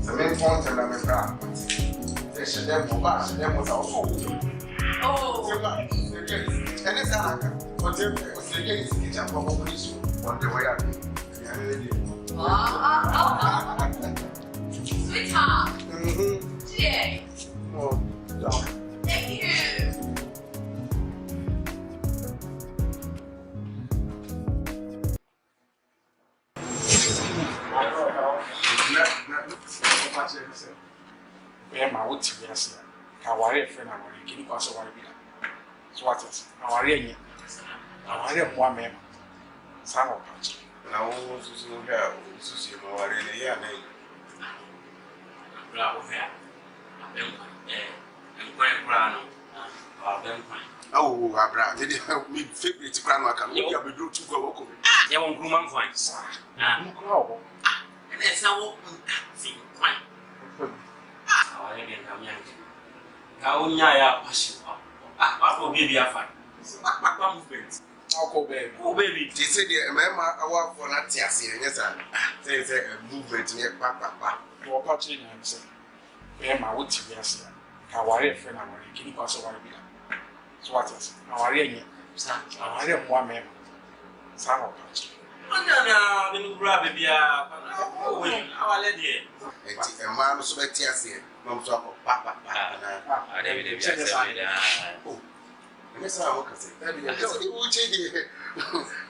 Samantha, phone and I'm a crap. They should them for bash, them was also. Oh, and it's like, what they was the case, it's a proper issue on the way out. Sweetheart. Jay. Oh, thank you. My would see us. Our friend, our guinea pass over. So what is our ring? Our one man. Son of Patch. Now, so girl, so see more in a year. Oh, Abra, did you have me favorite grandma? Can you have a group to go? You won't groom on fines. And that's how see fine. How Naya passion. I will give you a fine. Movement. I'll baby. Oh, baby. They said, remember, I work for that yes, sir. There's a movement near Papa. Or Patching and say, my would see us. Our friend, our guinea pass over. So what is our ring? Our one man. Son of Patch. I don't know, grab a beer. Our lady. A man so let us here. Mom's up, Papa. I never said that. Oh, yes, I will say. That is the old lady.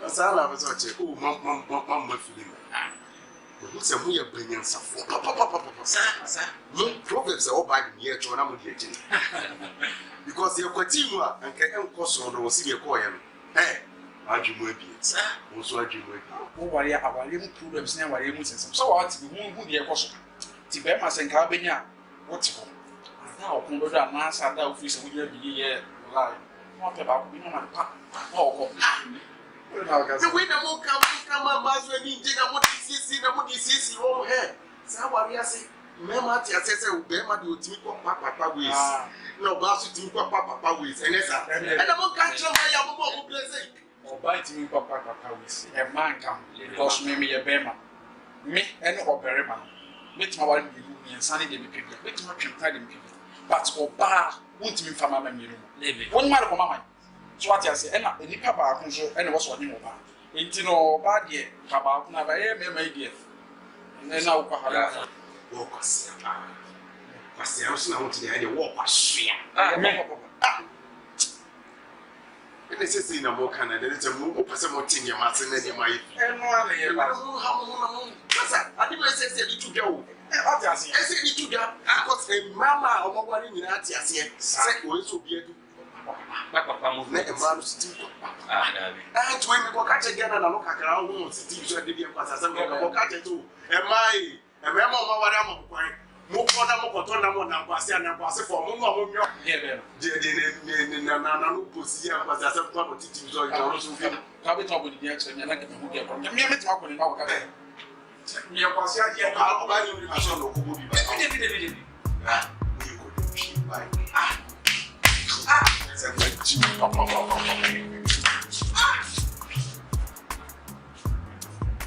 As I love such a oh, Mom, feeling. Who's a mere brilliant stuff? Sir, Proverbs are all by the year to an because you're continua and can cost on the city of Koyam. Eh, Agyemang, sir, also Agyemang. Oh, why are our young problems now? Why are you so out to be who the apostle? Tibemas and Carbenia, what's wrong? Now, Congo, that mass at the office will be here. What about me? Oh, the winner will come, Master, and you did what he sees, and what he sees, oh, head. Somebody has Mamma, I said, Bema, you think what Papa ways. No, Basu, think what Papa ways, and yes, and I won't catch my mobile blessing. Or bite me, Papa ways. A man come, because maybe a Bema. Me and OYERE man. Met my one and Sunny de people, met my companion people. But or bar won't mean for Mamma Minu. One man of Mamma. So what I say, and any Papa control, and was what you know about. Ain't no bad year, Papa, never my dear. And then now, walk us. I say, I was not to the idea, walk us. And this is in a more can and it's a move person more thing, your master, and your wife. And I didn't say you to go. I said you to go. Because a mamma or one in Atias here said, will be Papa moved a man still. And when we go catch again and look at our own city, so they give us a go catch it too. Am I a member of what I'm going? More for them, what on them, and was and was for Mumma. Nana Pussy, was as a property to join the Russian film. Come it up with the action and I can get from me. I'm talking about that. Me, I was here. I'll buy you a son of who would be.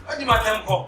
What do you want them for?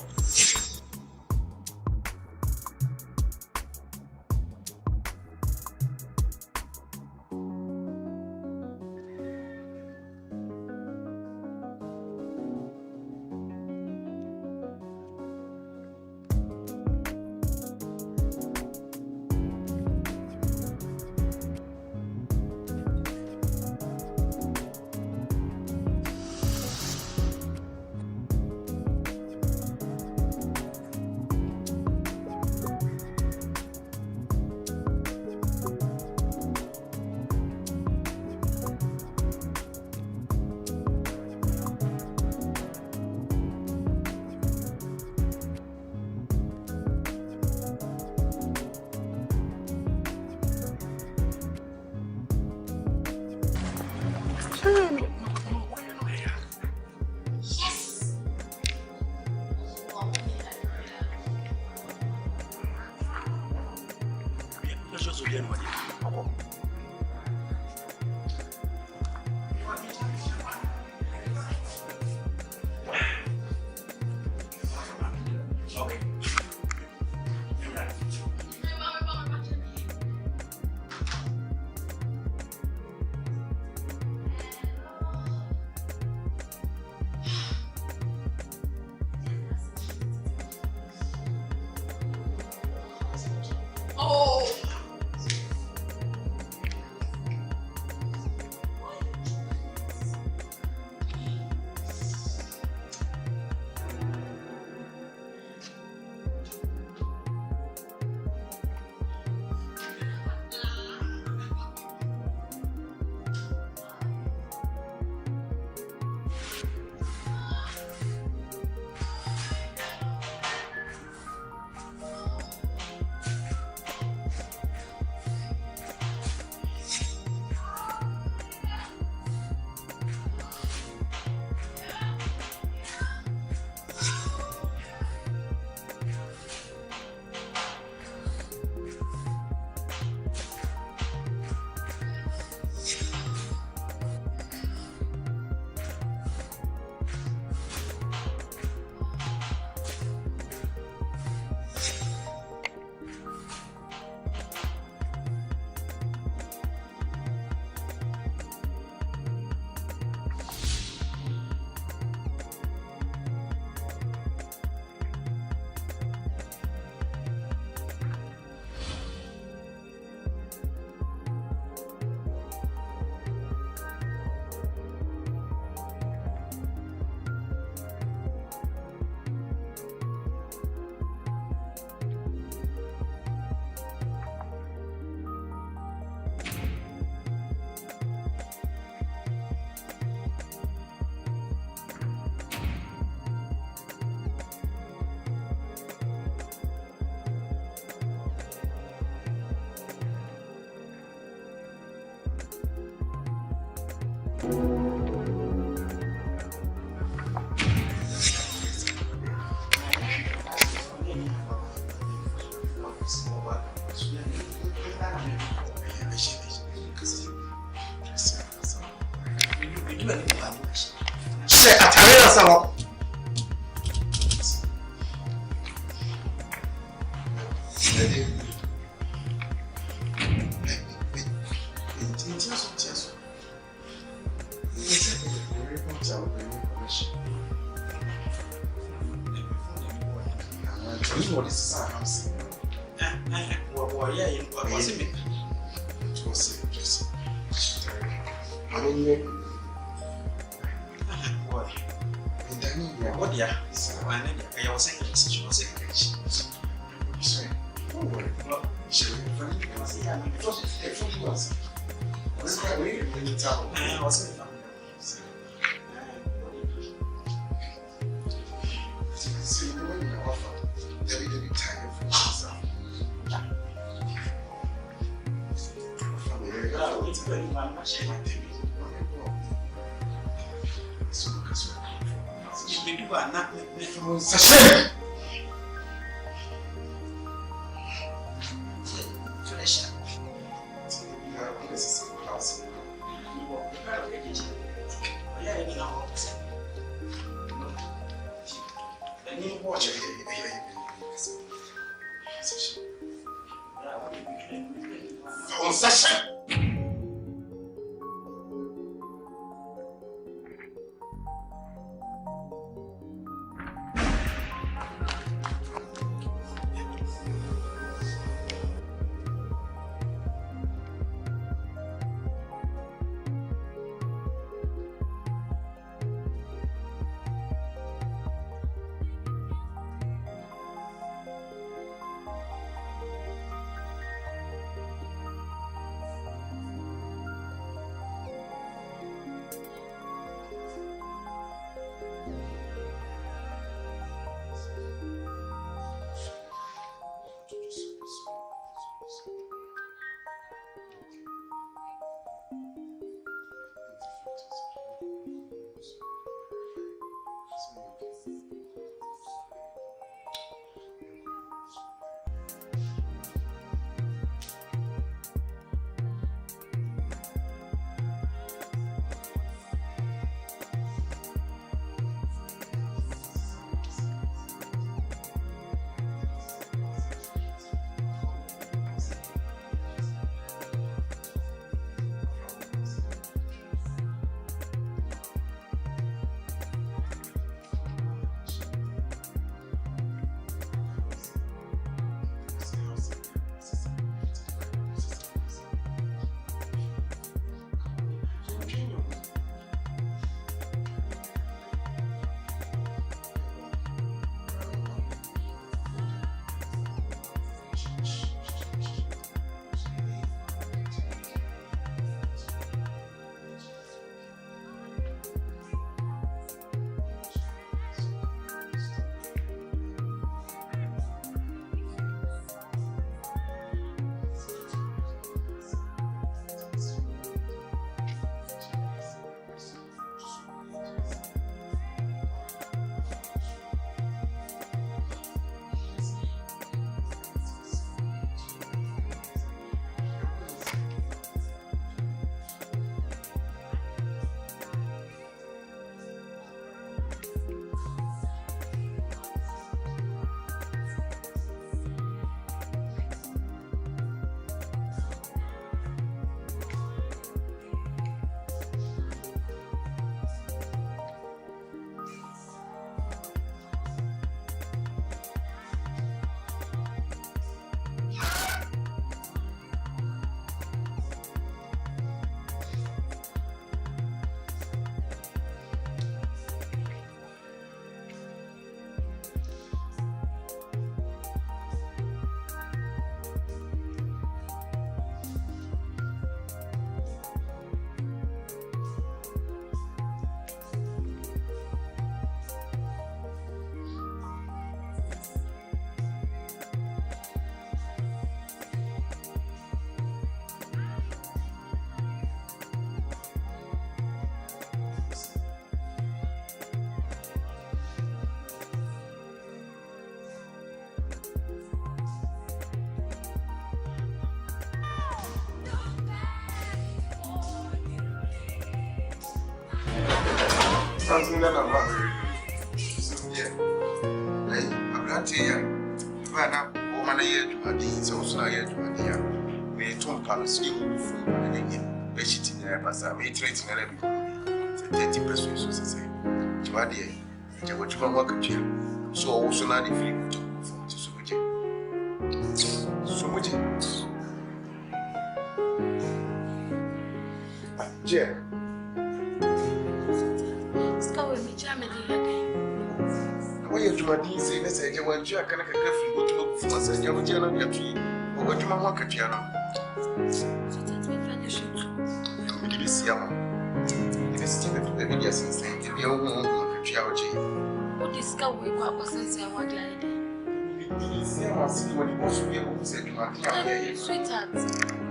Something that I'm not very so yeah. Hey, I'm not here. But now, woman, I hear you, my deeds, also I hear you, my dear. May Tom Palace give you from an Indian, Beshit in the Abbas, I may trade in a level. 30% so say. To my dear, I want to work at you. So also not if you to move to so much. So much. Jay. Why you do my say let's say you want you can get free go to look for myself. You want to get free. Or what you want work at you now? So that we finish it. We did see you. It is still the video since then. You don't want to get you. What discover we got was since I want like that. See how I see what you want to be able to say to my sweetheart.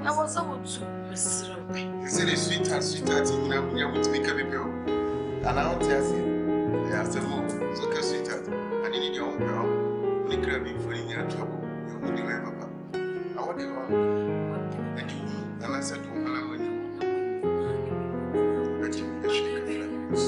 I was about to Mrs. Roby. You said a sweetheart, you know, we are to make a baby. And I want to ask you. I have to move, so can sweetheart. And you need your own girl. When you grab me for in your trouble, you won't do my papa. I want you on. And you, and I said, oh, I'm going to. But you need a shake of flames.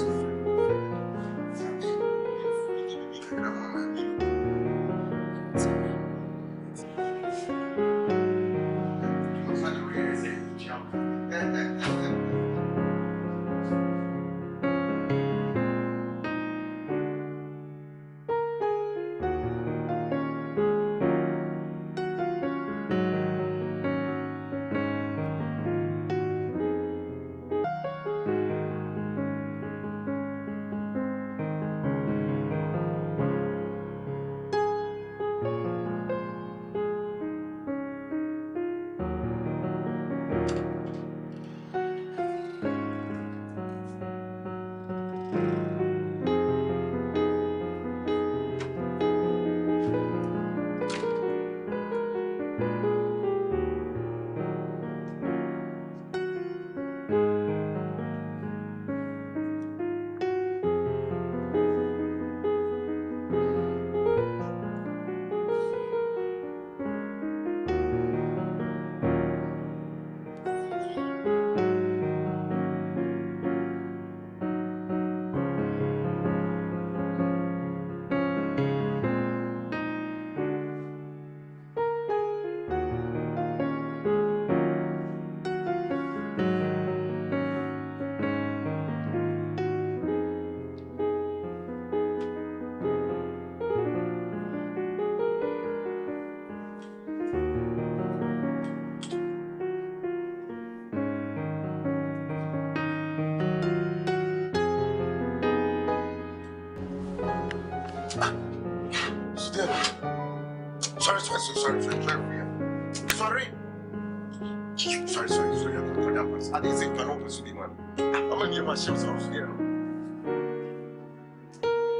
Sorry. I didn't think I was the man. I'm a near myself house there.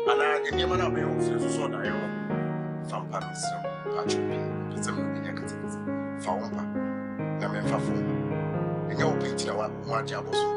And I didn't even have my own so I from Paris, Patrick, some in your category. Found I'm in Fafo. And you're painting our one job also.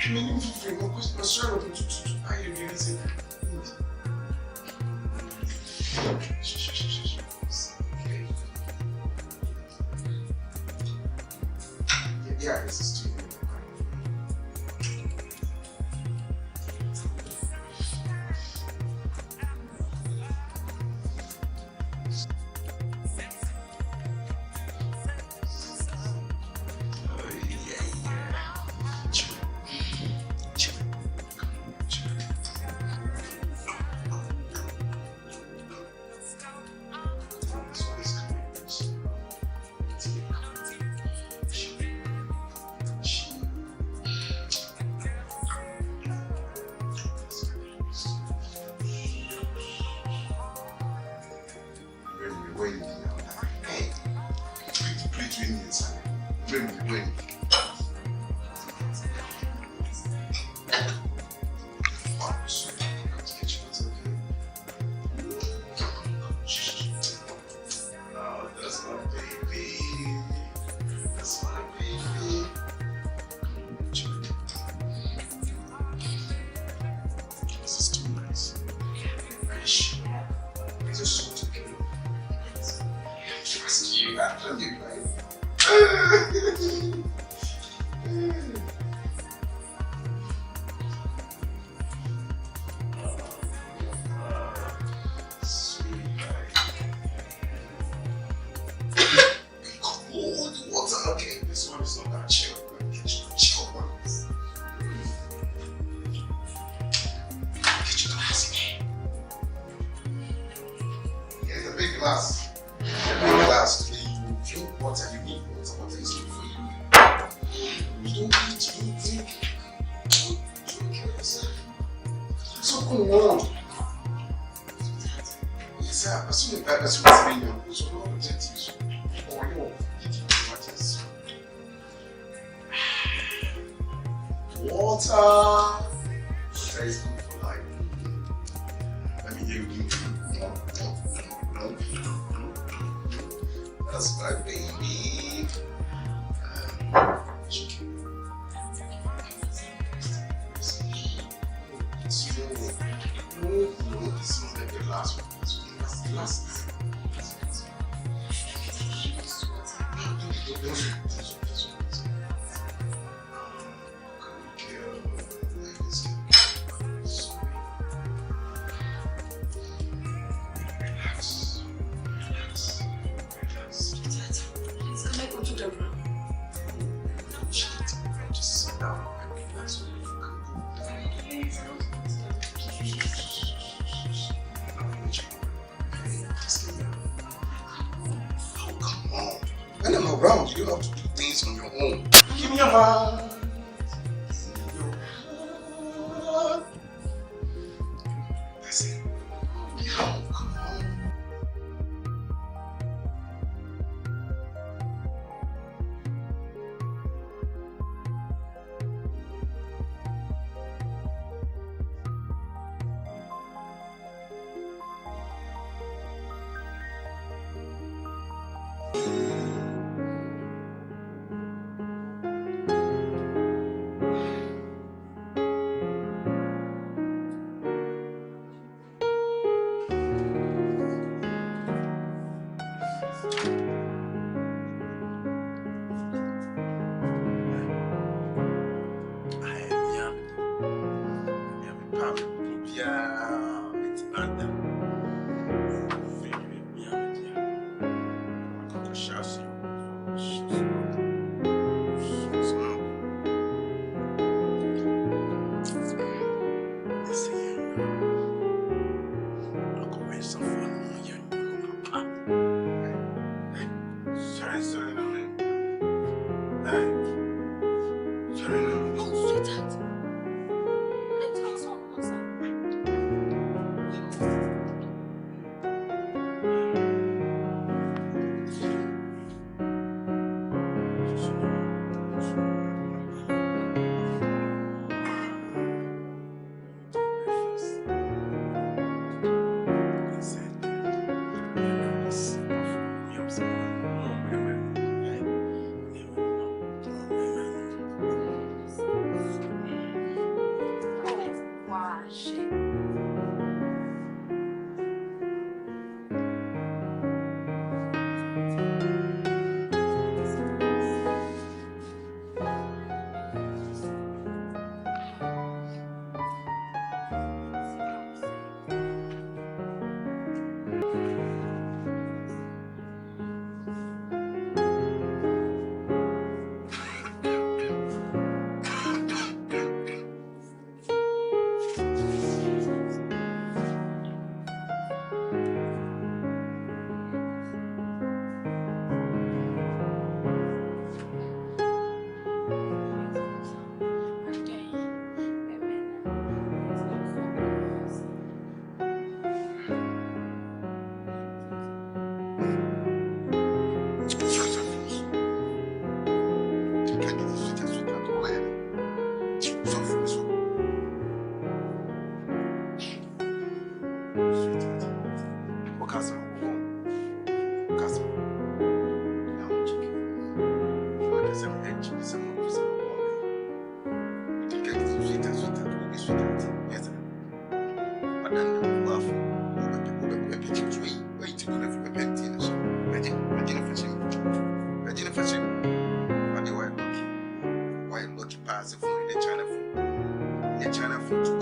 mean, if you want to serve them to buy you anything. Yeah, this is too. You have to do things on your own. Give me a hand. That's it. Yeah, come on.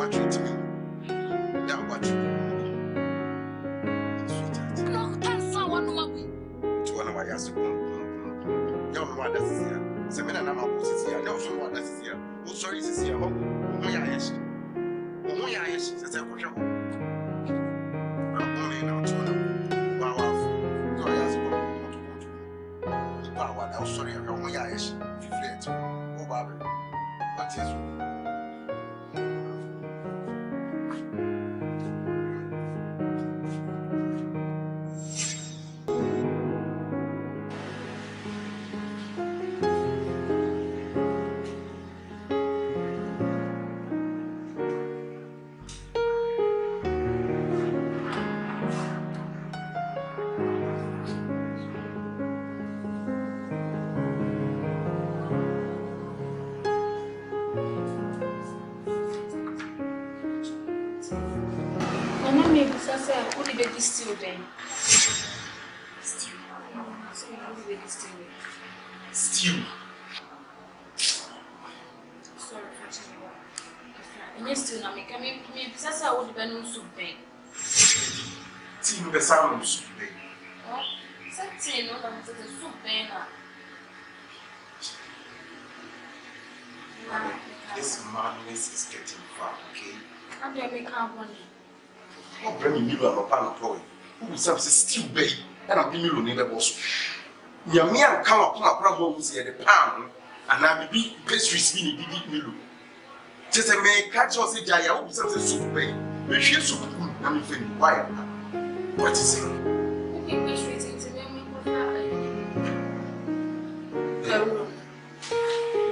what you to me. Yeah, what you. No, that's someone who To one of my ass. Young one that's here. Semina Nama was here. No, someone that's here. Oh, sorry, is here. Oh, yeah, yes. Oh, yeah, yes. That's a question. I'm only now to know. Wow, so I asked the power. I'm sorry, I'm only yes. Oh, Barbara. What is it? Still then. Still. So you will be still. Still. Sorry for telling you. And you still not make me because I would be no soup bang. Team the sound of soup. Oh, something no that the soup bang. This madness is getting far, okay? And you make our money. What bring me to a pan toy? Who is still big and I'm being in the boss. Your mere come up on a problem here the pan and I be pastries in the middle. Just a man catch us a jaya who is a soup bay. We should soup. I'm feeling why. What is it? Okay, pastries into me.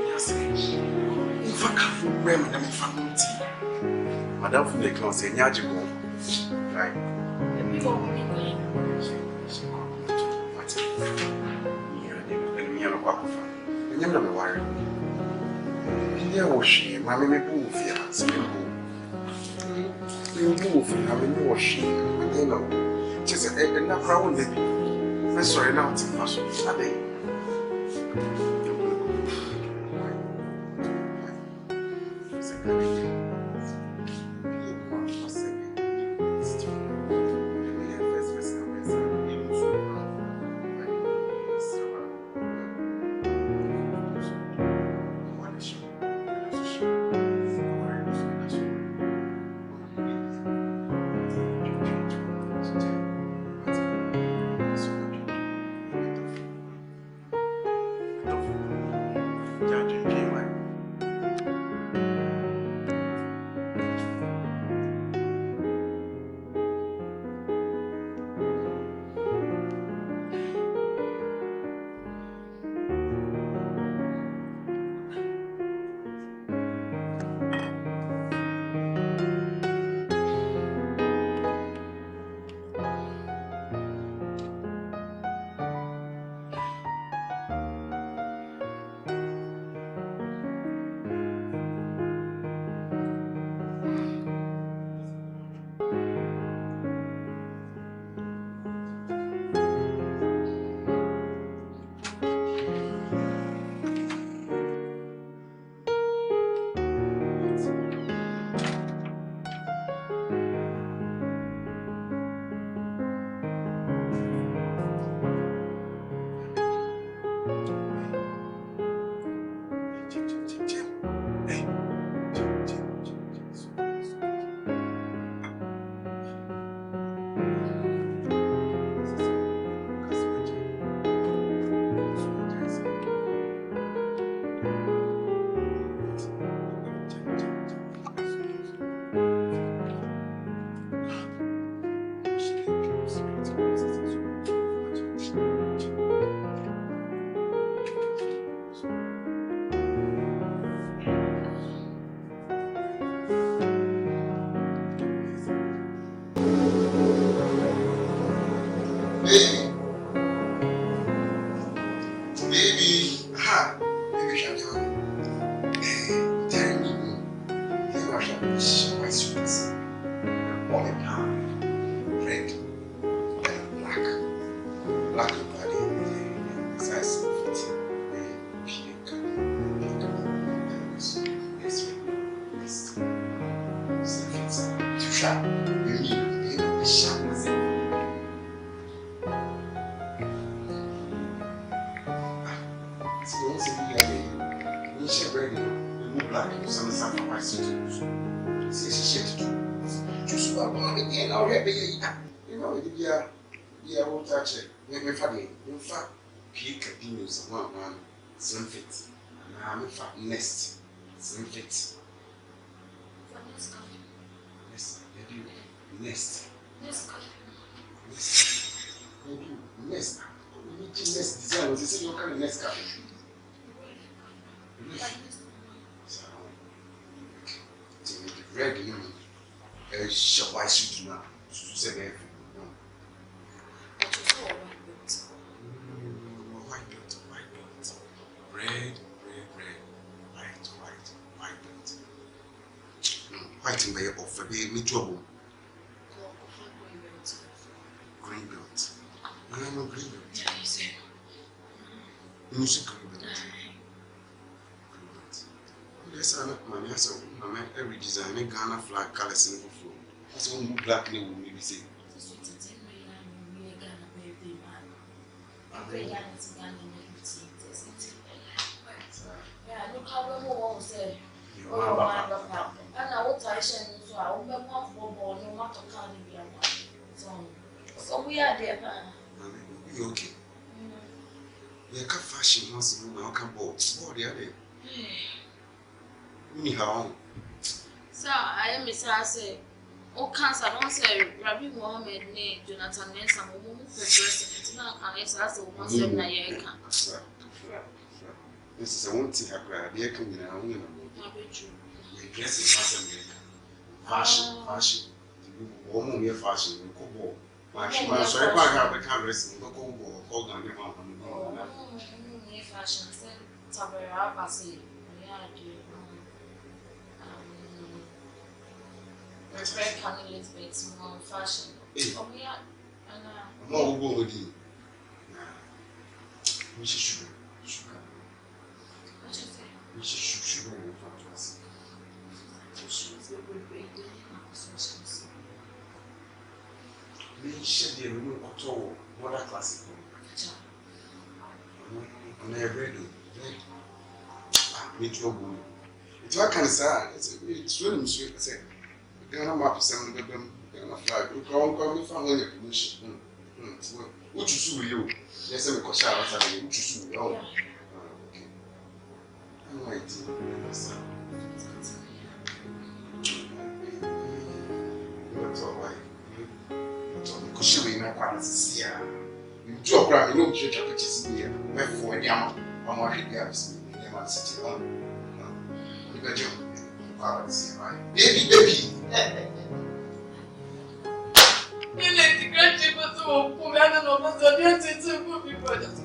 Yes, if I can't remember them family tea. Madame from the class, a Agyemang. Right. The people will be going. What? Me and Wakufa. And you're not worried. Here was she, Mammy Boofia, some Boofia, I mean, was she, you know. Just enough round, baby. I'm sorry now, it's impossible. I think. sharp. You know, sharpness. So once you you share bread, you move black, you some sacrifice to see shit to do. Just about again, I'll have you know, yeah, won't touch it. In fact, peak continues one slim fit. And I'm in fact nest. Slim fit. Yes, they do. Nest. Nest. They do. Nest. We need to nest design. They say you can nest cafe. So, to make it ready, you know, shop I should do now. To say everything. White belt. Red. White belt. White in my offer, me trouble. Green belt. I am a green belt. Yeah, you say. You say green belt. Green belt. Yes, I look, man. Yes, I every design, Ghana flag colors in the floor. That's one black name will maybe say. Yeah, look how we won't say. Oh, my papa. And I will tie so I will make one for no matter how we are. So we are there. You okay? You can't fashion once you know, can board. What the other? Anyhow. So I am Miss Hassel. Oh, cancer, don't say Rabbi Mohammed, nay, Jonathan Nelson, who moved the dress and I asked once in a year. This is a one thing I cried. They come in our own. We dress in fashion. Woman, we are fashion. We go ball. My sorry, I have the cameras and go ball. Hold on, your mom. Oh, fashion. Tabera, Bassi. We're very candidate makes more fashion. Oh, yeah. No, we'll go with you. We should sugar. What you say? We should sugar in front of us. We should be a new auto, what a classic. On a bread. Meet your woman. It's what kind of sad. It's really sweet. Ghana map is 7 of them. Ghana flag. You can't find any permission. What you sue you? Yes, I'm a caution. What you sue? Oh, okay. I'm waiting. What's all right? Because she will not quite see her. You do a crime, you don't church of pitches here. Where for a yam, I'm working here. I'm sitting on. You got your baby. You let the grandchildren to put me on the number so they are to put me brothers.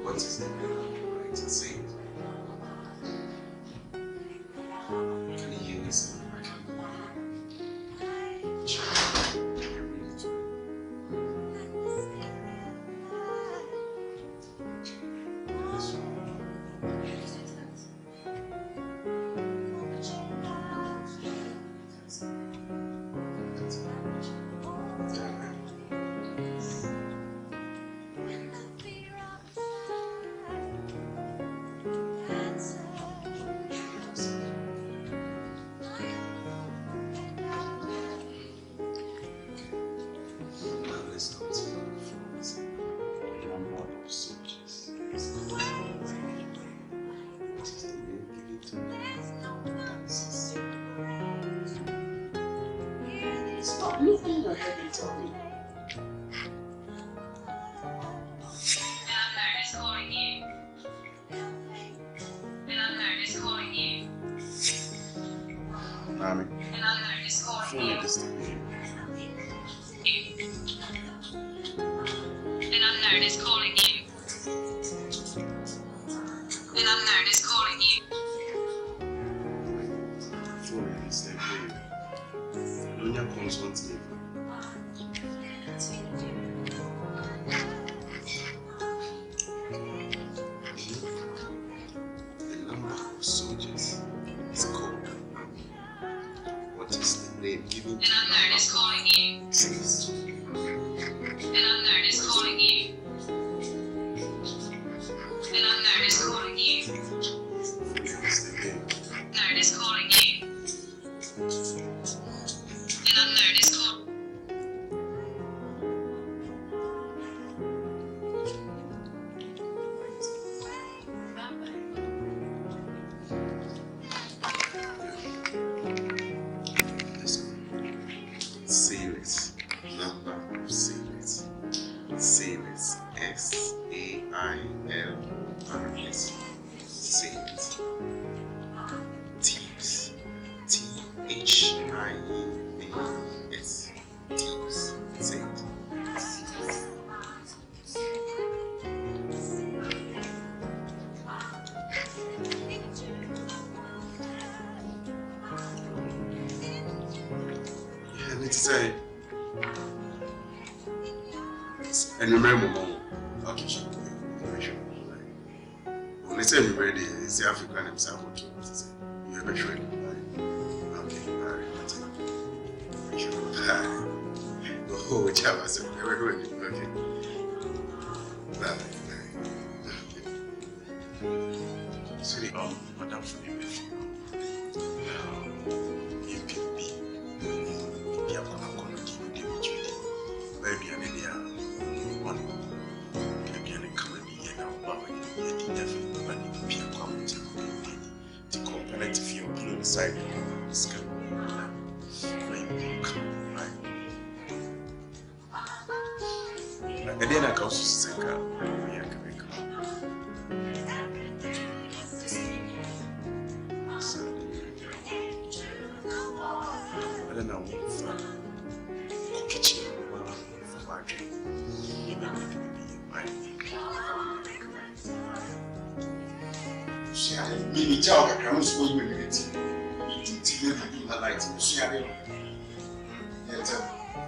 What is the right to say? Can you hear this? Stop looking ahead and tell me. Another is calling you. Another is calling you. Mommy. Another is calling Phone you. this to me. Another is calling you. Another is calling you. Phone this to me. Don't you consult me? What is the name given An unknown is calling you. trees? An unknown is calling you. An unknown is calling you. What is the name? Unknown is calling you. An unknown is calling. Sailors. Number of sailors. Sailors. S-A-I-L-R-S. Sailors. Thieves. T-H-I-E-A-S. Thieves. Sailors. Yeah, let's say. And remember, Mom. Okay, sure. When they say you're ready, it's the African himself. You're very ready. Okay, alright, that's it. Oh, whichever. So, we're ready. Okay. Bye. Sorry, Madam, for me, with you. You can be. You have to give you the baby and then one. Maybe and come and be here now, but you definitely money to be a comment to compare to feel blue inside the sky. And then I can also say, I don't know, kitchen for my dream. Mini job, I can't spoil you with it. You do TV, you do light. She had it. Yes,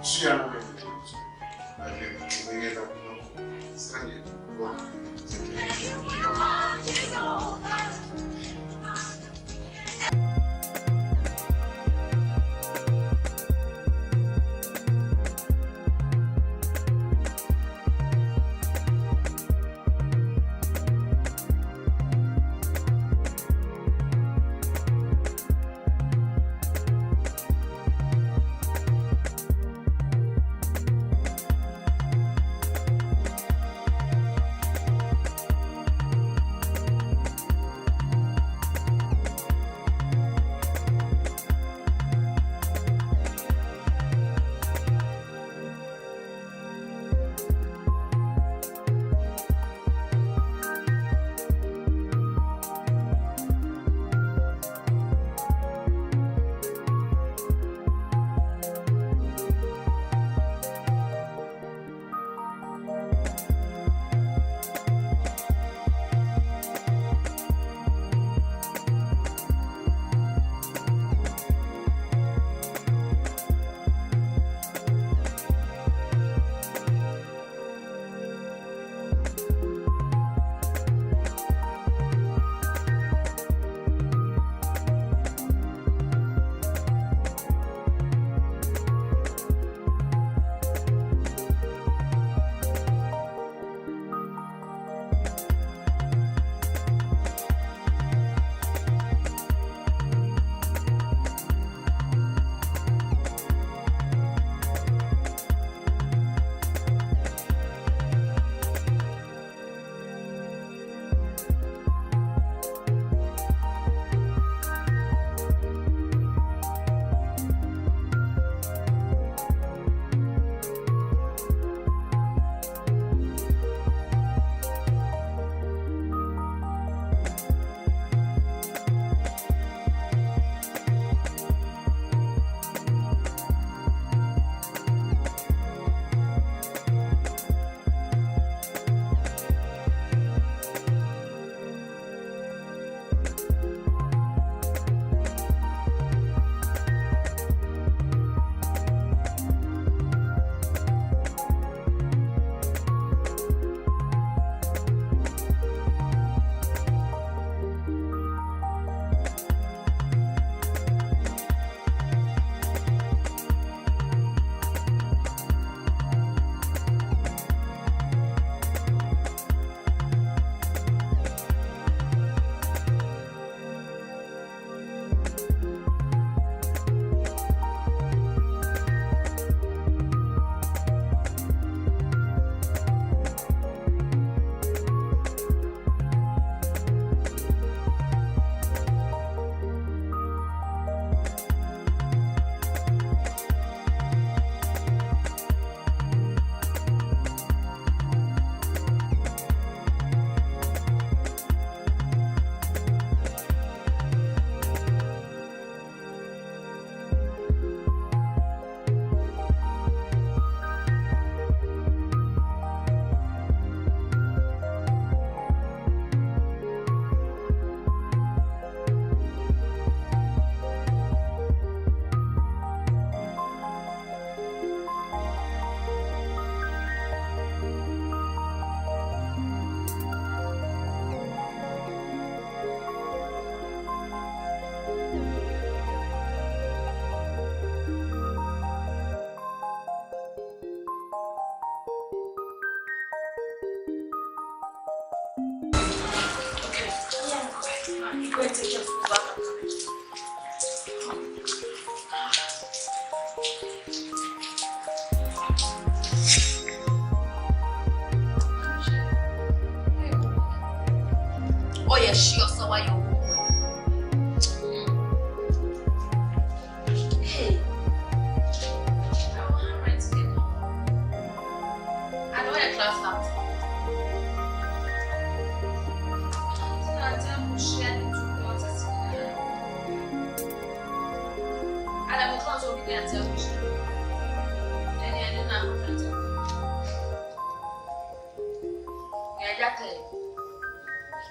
she had it. I think stand it.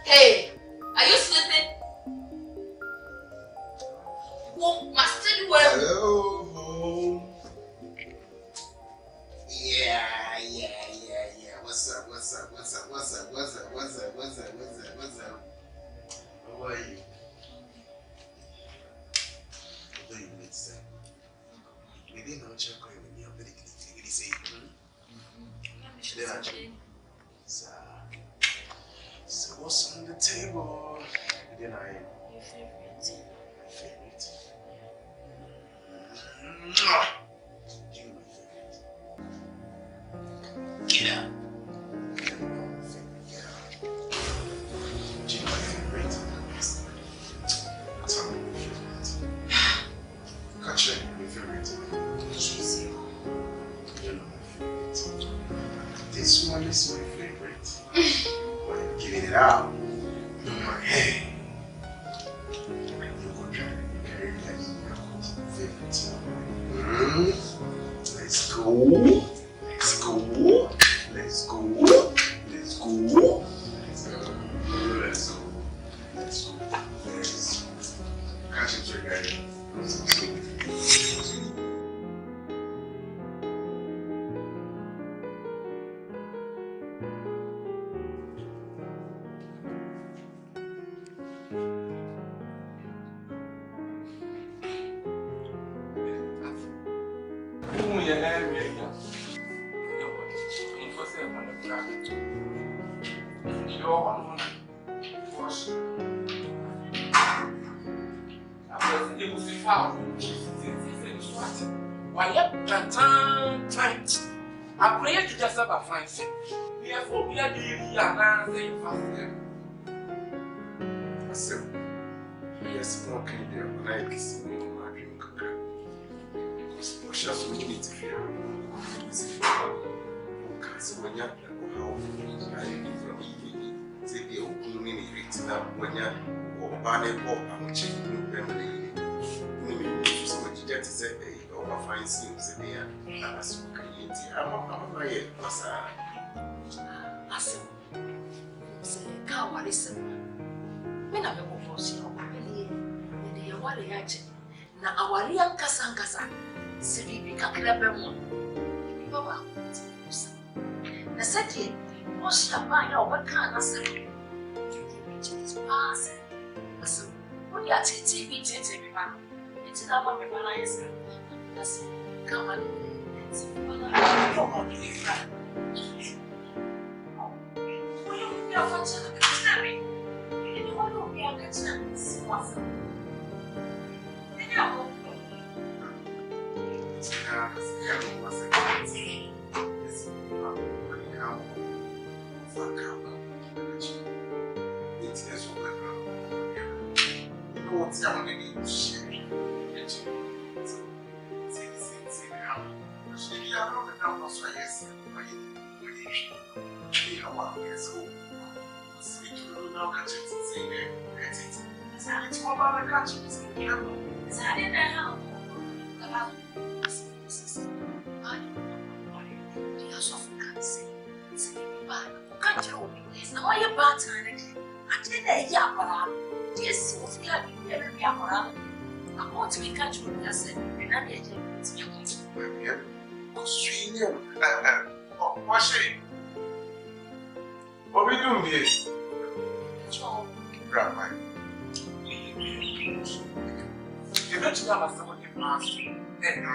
Hey, are you sleeping? Oh, must you well? Hello, home. Yeah. What's up? How are you? What do you need to say? We didn't know check on you. I'm very good. You say, so what's on the table? Then Your favorite. My favorite. You my favorite. Get up. Get up. You my favorite. Tell me your favorite. Catch it, your favorite. She's you. You know my favorite. This one is my favorite. When I'm giving it out. Hey. Let's go. Catch it, your guy. I pray to just have a fine thing. Therefore, we are doing now saying So, yes, no kind of like seeing my dream cooker. What shall we need to fear? Because when you're how I live from say the open mini written up when you're or banner or I'm checking memory. So, what you get to say, over fine seems to be a super. I'm my head was I said, can't worry, sir. When I'm a force, you know, the what they actually now our young Casancasa, Sibi Caclabemon. Papa, the second was your mind or what kind of say? It's passing. So, when you are TV, it's not what my is. That's come on. I don't want to be friends. We are fortunate to carry. You want to be a good chance. What we doing here? Grandma. You don't have someone in master. Then I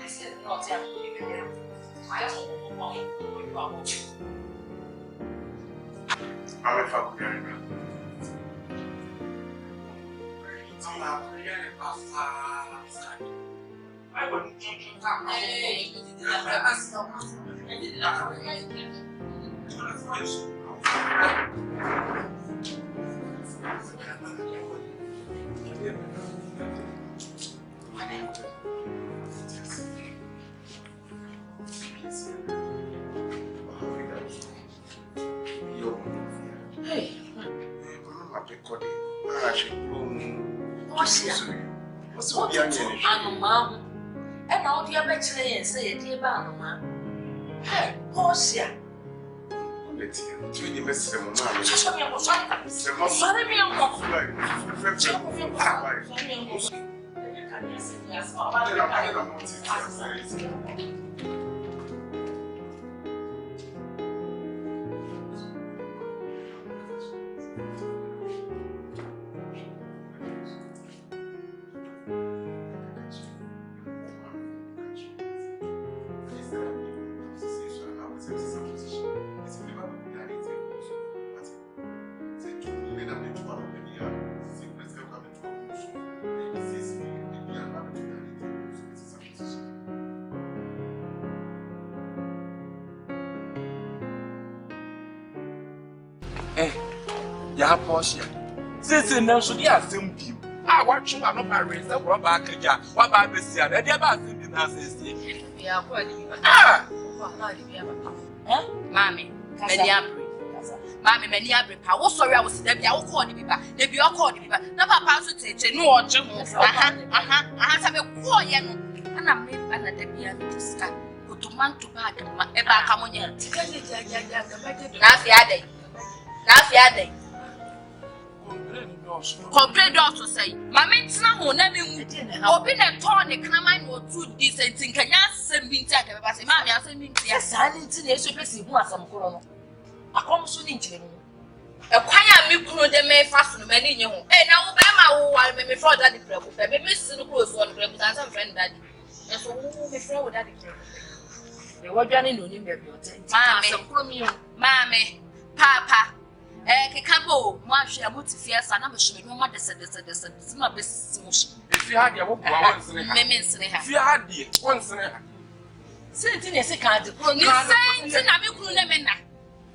said, not tell you can I don't know you are watching. I'm a family. I wouldn't teach you that. Hey, What's the young man? And all the other children say, dear Banama. Hey, Portia. Let's hear you, Miss Simon. Ya Portia. Since now should you assume you? I watch you not married, so what about Kaja? What about Bessia? And the about in the house. We are quite. Mammy, Mammy, many abri. I was sorry I was there. I will call the people. They be all called the people. No, Papa, to take no or Jim. I have a poor young and I made an idea to start. Go to man to back and back ammonia. Nafiade. Complain also say, my mates now who never open a tonic, come on, or 2 decent thing. Can you send me take a bass? Mammy, I send me silent in a super who has some colonel. I come soon in a quiet me crew they may fasten many in you. And now, Bama, who I may be fraud daddy, maybe Miss Lucas one represents a friend daddy. And so, who be fraud daddy? They were done in Mammy, Mammy, Papa. Kabo, Marshall, Mutifia, and I'm sure no matter said this, my best motion. If you had your once in a half, you had it once in a half. Sitting as a card, you say, I'm a crewman.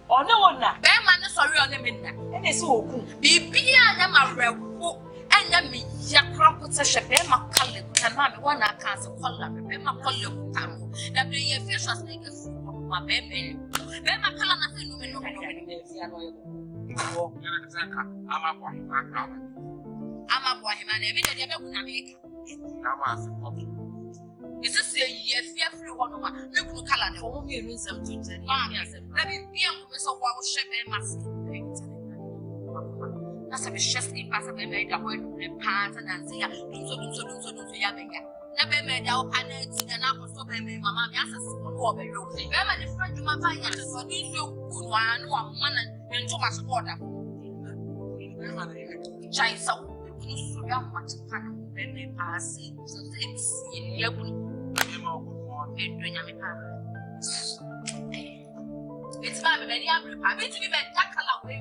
Or no one, Bearman is sorry on the midnight. and it's all Be I'm a rebel, and then me, Jack possession, Bema Cullen, and Mammy, one I can't call them, Bema Cullen, that be a fish as niggas, my baby. Bema Cullen, nothing, I'm a boy, and every day I will make. Is this a year fear one of my little color? The home you lose them to let me be a so wild ship and mask. That's a chef in Passabay made a word with pants and say, so Yabanga. Never made our panels and I was so baby, Mamma, yes, over you. Remember the friend to my finance, so these you good one and too much water. Chai so young much fun when they pass it. So it's in your good morning. It's my many other parents to be back away.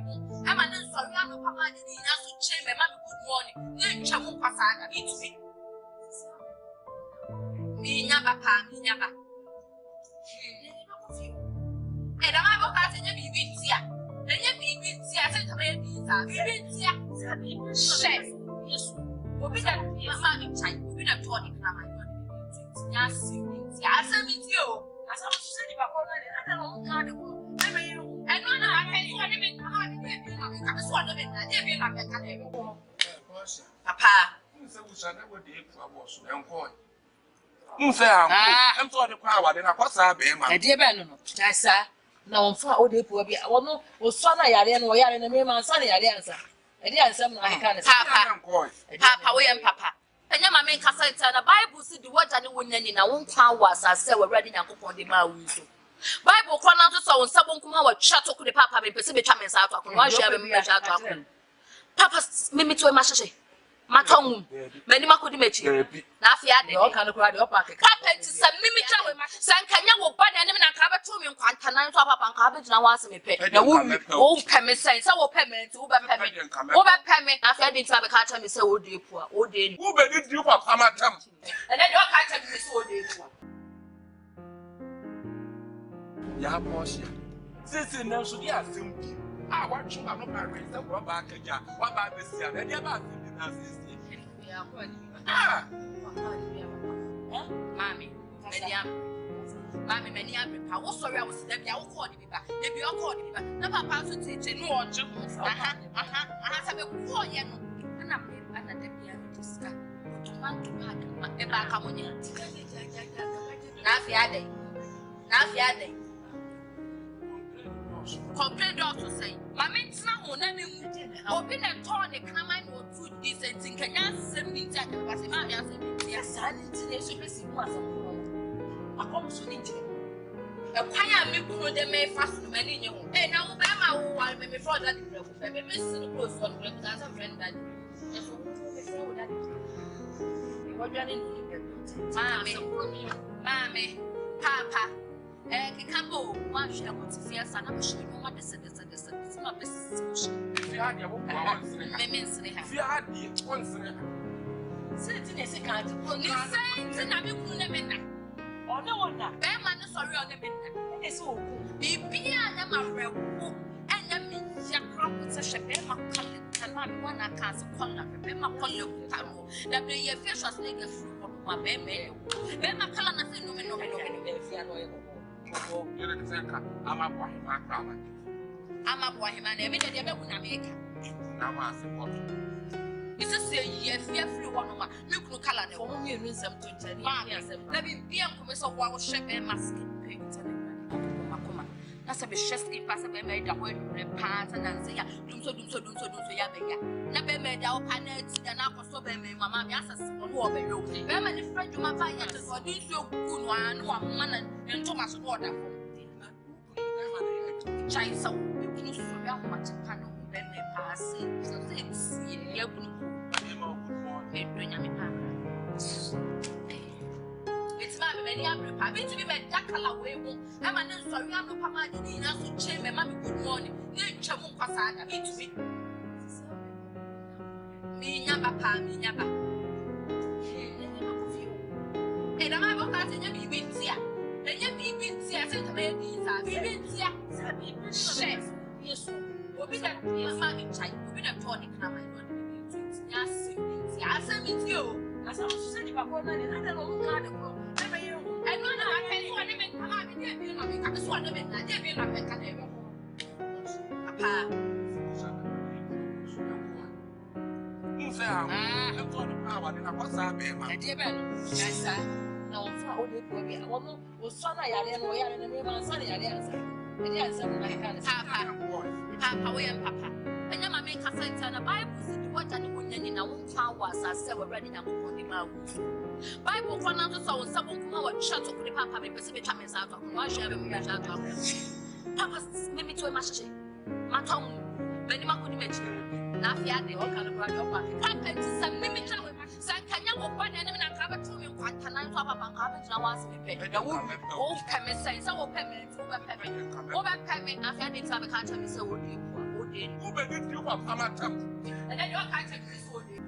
I'm not sorry, I'm a papa didn't have to change my good morning. Then Chamu Pasana, it's me. Me never, me never. And I'm a cat and you be here. Then you be here, I said to me, chef. Yes, we'll be that mamma time. We'll be that 20 grams. Yes, yes, I'm with you. As I was saying about I don't know. I know that I can't even come out of it. I'm sworn of it. I didn't have a candle. Papa, I'm for the power, then I was a dear Ben. Tessa, now on far old people be one was son I had and we are in the name sonny answer. I didn't say I can't. Papa, we and Papa. And your mamma Cassette and the Bible said the word and the woman in our own town was as say we're ready now upon the Maui. Bible chronicles on someone come out chat to the Papa in Pacific Champions out of one share a Papa mimi to a mache. Maton, many Makudimeti. Nafia, all kind of crowd up. Papa to some mimi to San Kanya will buy the enemy and cover to me and Quantana Papa and Cabbage now wants me pay. The woman won't permit saying so payment, over payment. After I didn't have a catch me so deep, oh, dear. Who did you for Hamatam? And then your catch me so deep. Ya Portia. Since now should you assume you? I watch you not married, so what about Kaja? What about this year? And you're about Mammy, Mammy, many I was sorry I was there. I will call the people. They be all called the people. No papa to teach no or Jim. I have a poor young and na me another bia discuss. Tomato bag ma e ba ka mo nya. Na afia dey. Complain doctor say, "Mama ntina ho na me hu. Obi na turn the kraman no too decent nkanya asem bi ntia ka ba say ma me asem bi ya sa ni ntina so pesi mu asem ko. Akom so ni ntia. E kwan a me kunu de me fa so me ni nye ho. Eh na wo ba ma wo wa me for that the ko pe me sin ko so no ko that friend that. So me for that. E wo dwane ni Mami, Papa, Kikabo, one share what if yes, and I'm sure no one is my business. If you had your once, if you had it once, sitting as a kind of police, and I'm or no one, bear man is sorry on the midnight. It's all be and I'm a real and I mean, your crop with such a bear, my color, and my one I can't call up, my color, that be your fish was like a fruit. My baby, my color nothing no if you are you're the same. I'm a boy, my brother. I'm a boy, man, every day I will make it. Now I say what? It's a say, yes, fearful one of my milk color, and only a reason to tell you. Let me be a commerce of our ship and mask. That's a chest impossible made a word repart and say, do so, Yabega. Never made our panels, and I was so bad, Mamma, yes, on war. Very friend to my fire for this your good one, and Thomas water. Child, so you can so much panel, then they pass it. So things, you it's my many happy to be made that color way. I'm not sorry, I'm not Papa didn't answer chamber, Mammy, good morning. Then Chamun Passada, me to be. Me, Papa, me, Yaba. And I'm about to be with you. And you be with you, I said to me, chef. Yes, will be that mammy child, will be that tonic. Yes, I send it to you. As I was saying about one and I don't know. And when I pay for them, I'm having a bill of it. I just want them in that bill of it. Papa, you say, I'm going to power and I was happy. My dear Ben, yes, sir. No, for the baby, I was son. I had no yard and a son. I answered. And yes, Papa, we and Papa. And then I make a sense and a Bible said, what I wouldn't in a one power, as I said, already now on the mouth. Bible for another soul, someone come out, shut up with the Papa, because it comes out of my share of Papa, maybe to a master. My tongue, many more could imagine. Now, he had the all kind of brother. Papa is some limit. San can you open and cover to me? What can I talk about? Cabin, I was me. Oh, come and say, so payment, over payment. I've had it to have a country, so would you? Who begged you from Hamilton? And then your country is for you.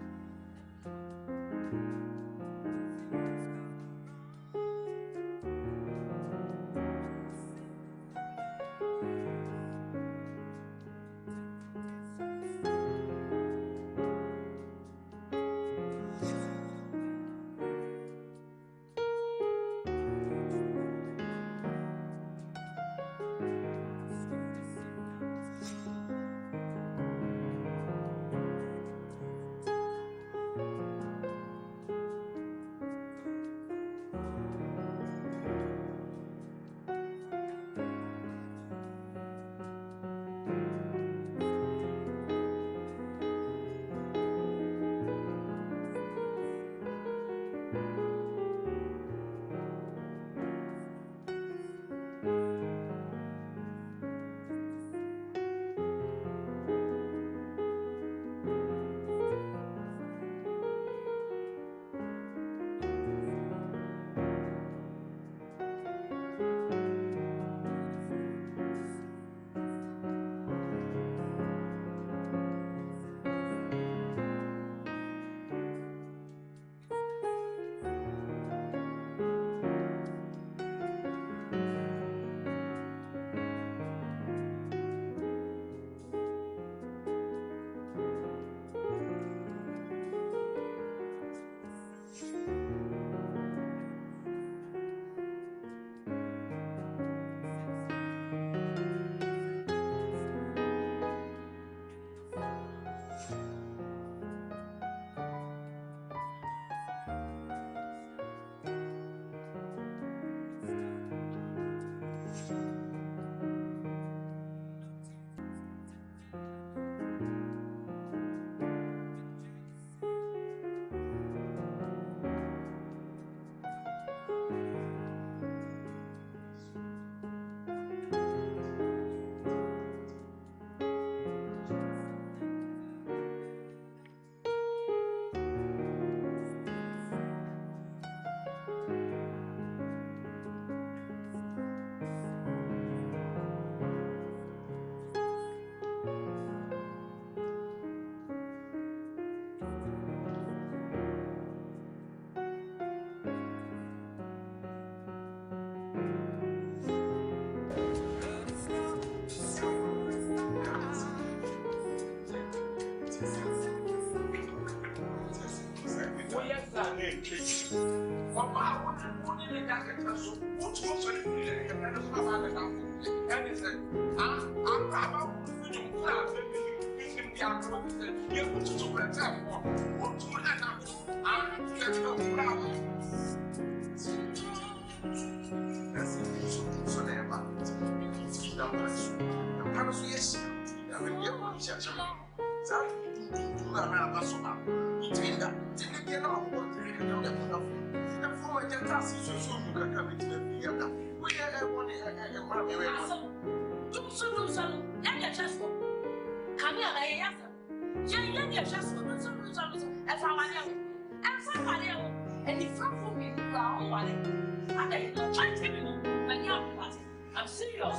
I'm serious.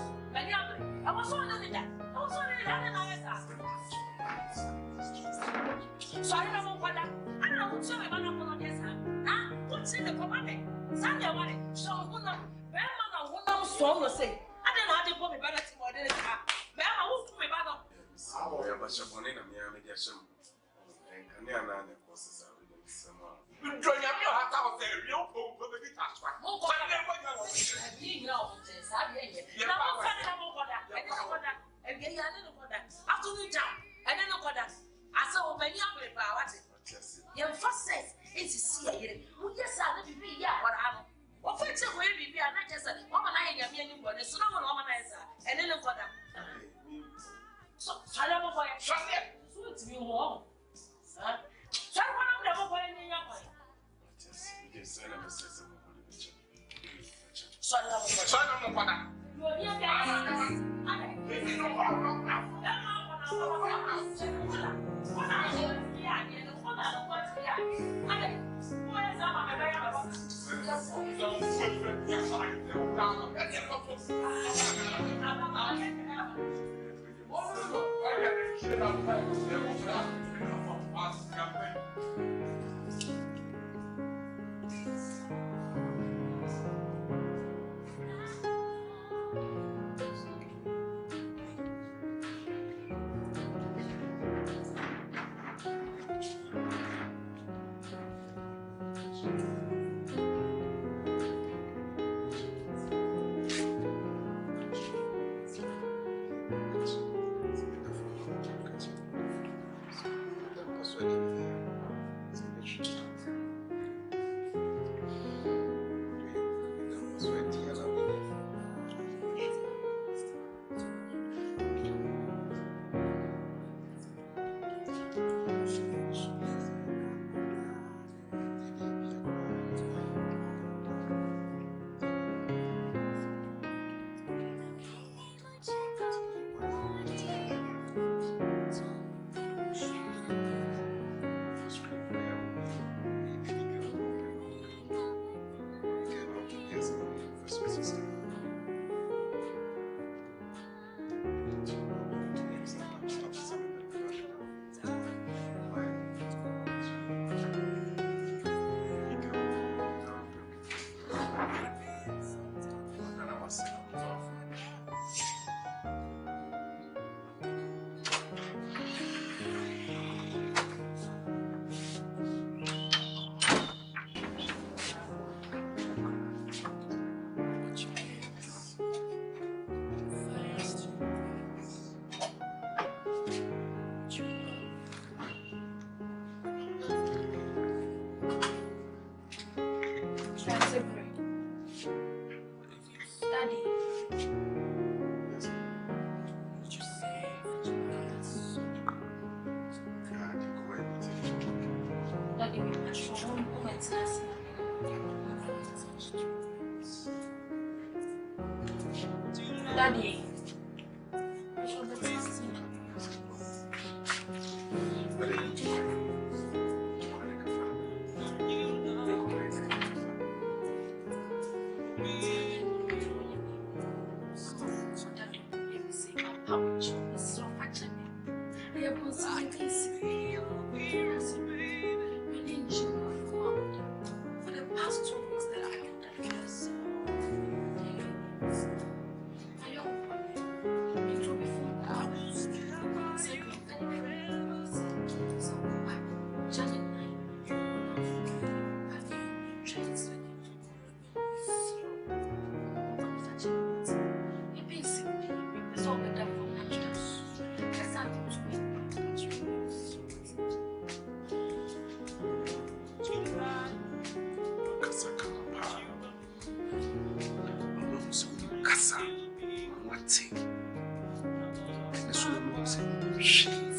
I was on that. Sorry, I don't want that. I don't want to say I'm not this. What's in the commandment? Sunday, what? So, who knows? So, say, I don't know how to put me better to more than that. But I won't put me better. I have a shaman and I am a sham. And Ghanaian courses are really similar. You join your house out there, real home for the guitar. Daddy.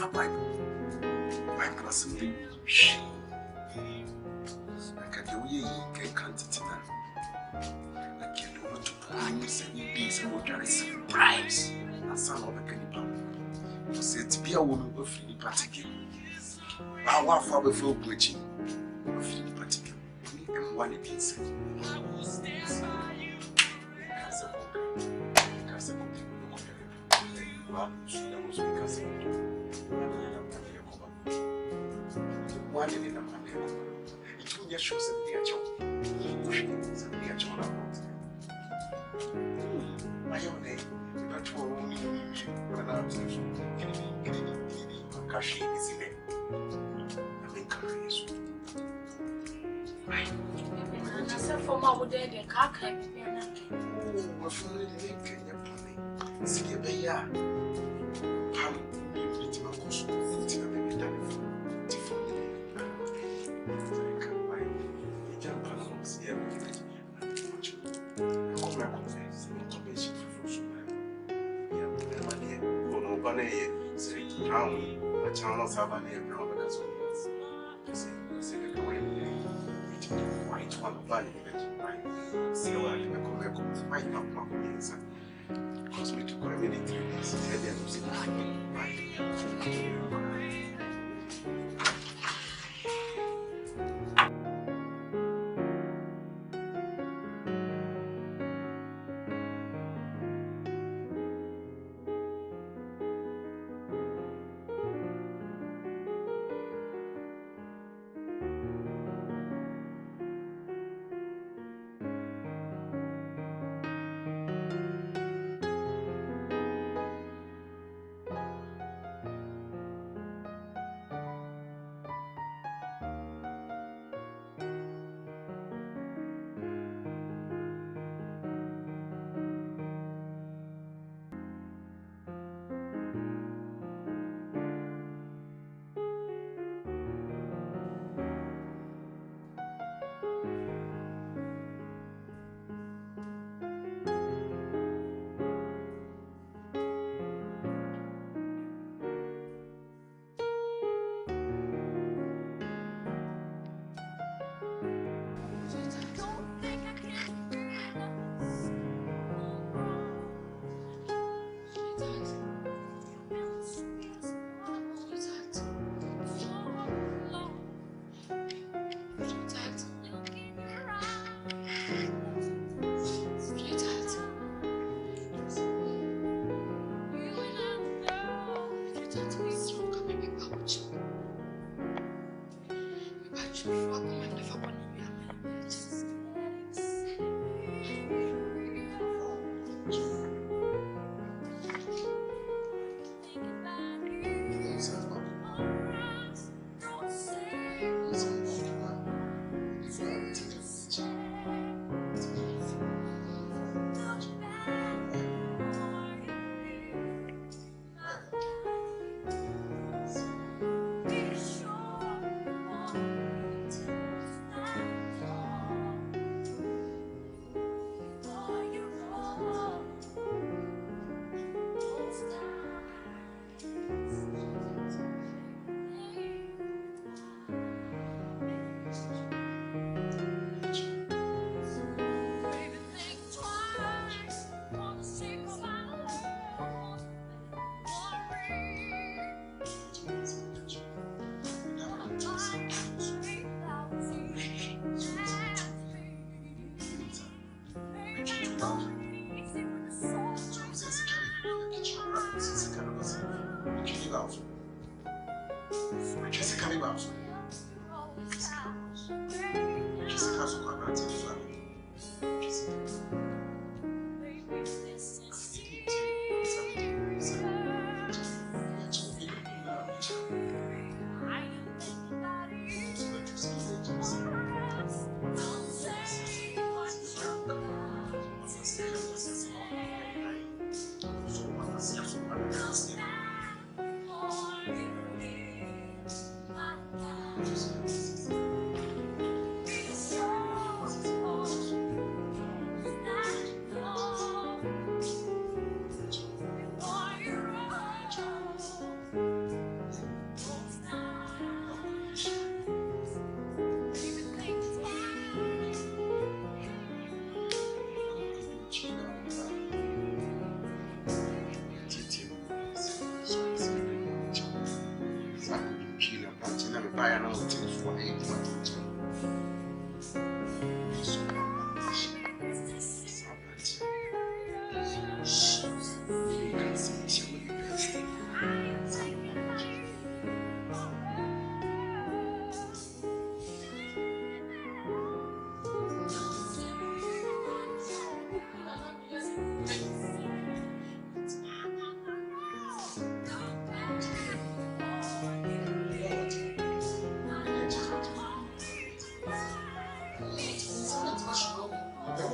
fa pipe na simple akade wo ye ke kantitina akele wo to prime se ni days wo try surprise asana obekani pa se tibia wo no ofiri patike ba wa fa be fo buachi ofiri patike ni one piece one in a man. It will just show some dear job. Some dear job. My own name, but for me, when I'm Kashi is in it. I'm encouraged. Right. And I said for my wood, the car can be an oh, a family link in your pony. See a bear. Pam, you meet my cost. Channel Savannah and Brown because of this. White one value that see what I come back with white not answer. Because we took community is head and music. no thing for him.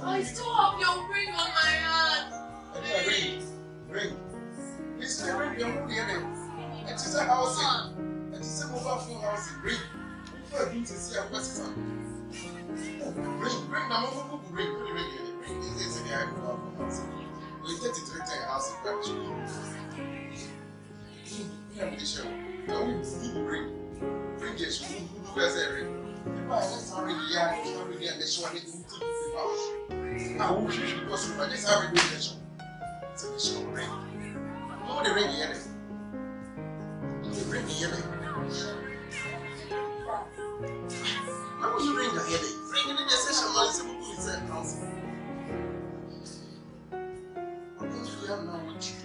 I still have your ring on my hand. Ring. This ring, you're moving here. It is a housing. It is a mobile phone housing. Ring. Before I to see a person. Ring. I'm over to ring. Ring is in the eye of house. We get it to the house in show. Now we see the ring. Ring is who does a ring. Let's hurry the yard. Hurry the show. I need to the house. Now who should go through? Let's hurry the show. It's a show ring. No, the ring here. The ring here. Why would you ring the headache? Ring in the session, man. It's a book in the house. What do you have now with you?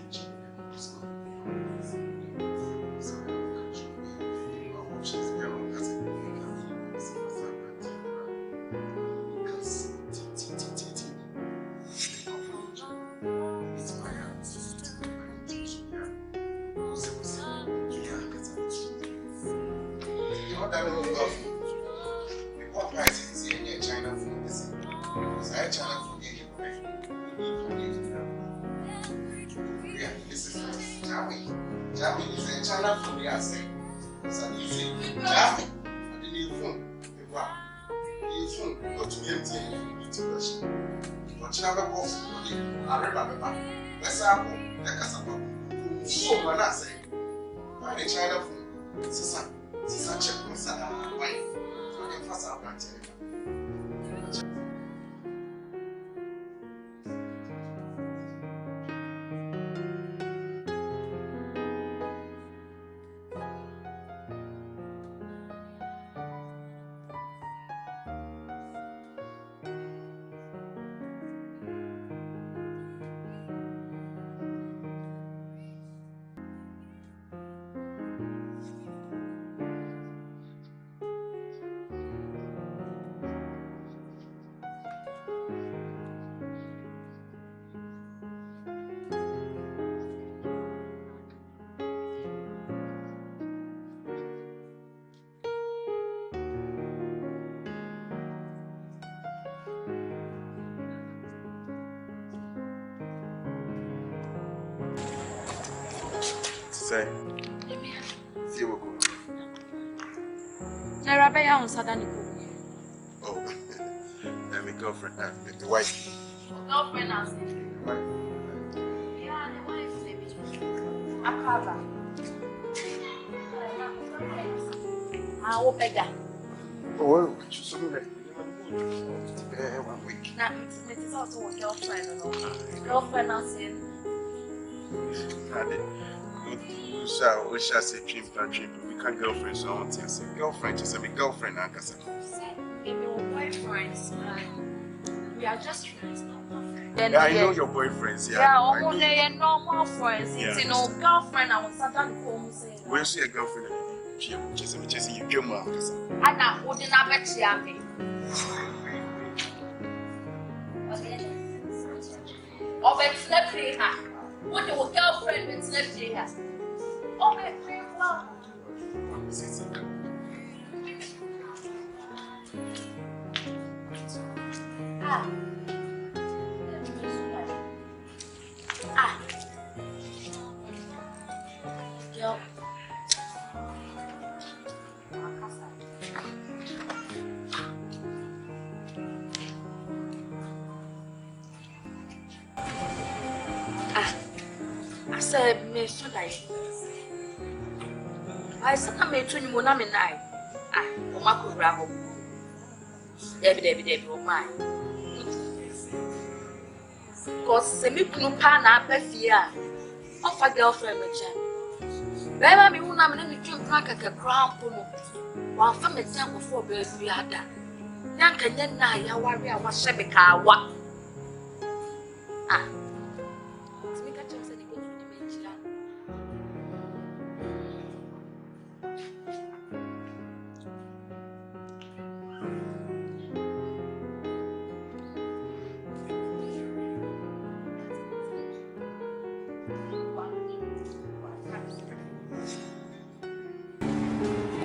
Say, see what goes. Oh, my girlfriend, the wife. Girlfriend, The wife. yeah, the wife. Akaba. How big? Oh, just so like 1 week. Now, it is also a girlfriend, no? Girlfriend, I said. We shall say dream. We can't girlfriend, so I want to say girlfriend. Just say my girlfriend, and Maybe we're boyfriends. We are just friends, not girlfriends. Yeah, I know your boyfriends. Yeah, almost they're normal friends. It's you know, girlfriend. I was Satan home saying. When you see a girlfriend, just you get more. Anna, who did not bet you? Oh, but slept here. What your girlfriend with slept here? Oh, my friend, wow. Yo. I said, me so like. I said, I made 20 more nine. Omako Rabo. Debbie, oh my. Because semi Punupana, Bethia, of a girlfriend, my child. Baby, me who am in the dream, kaka crampo no. One from a sample for baby ada. Nanka na ya worry I was shabika wa. Ah. Make a chance to go to the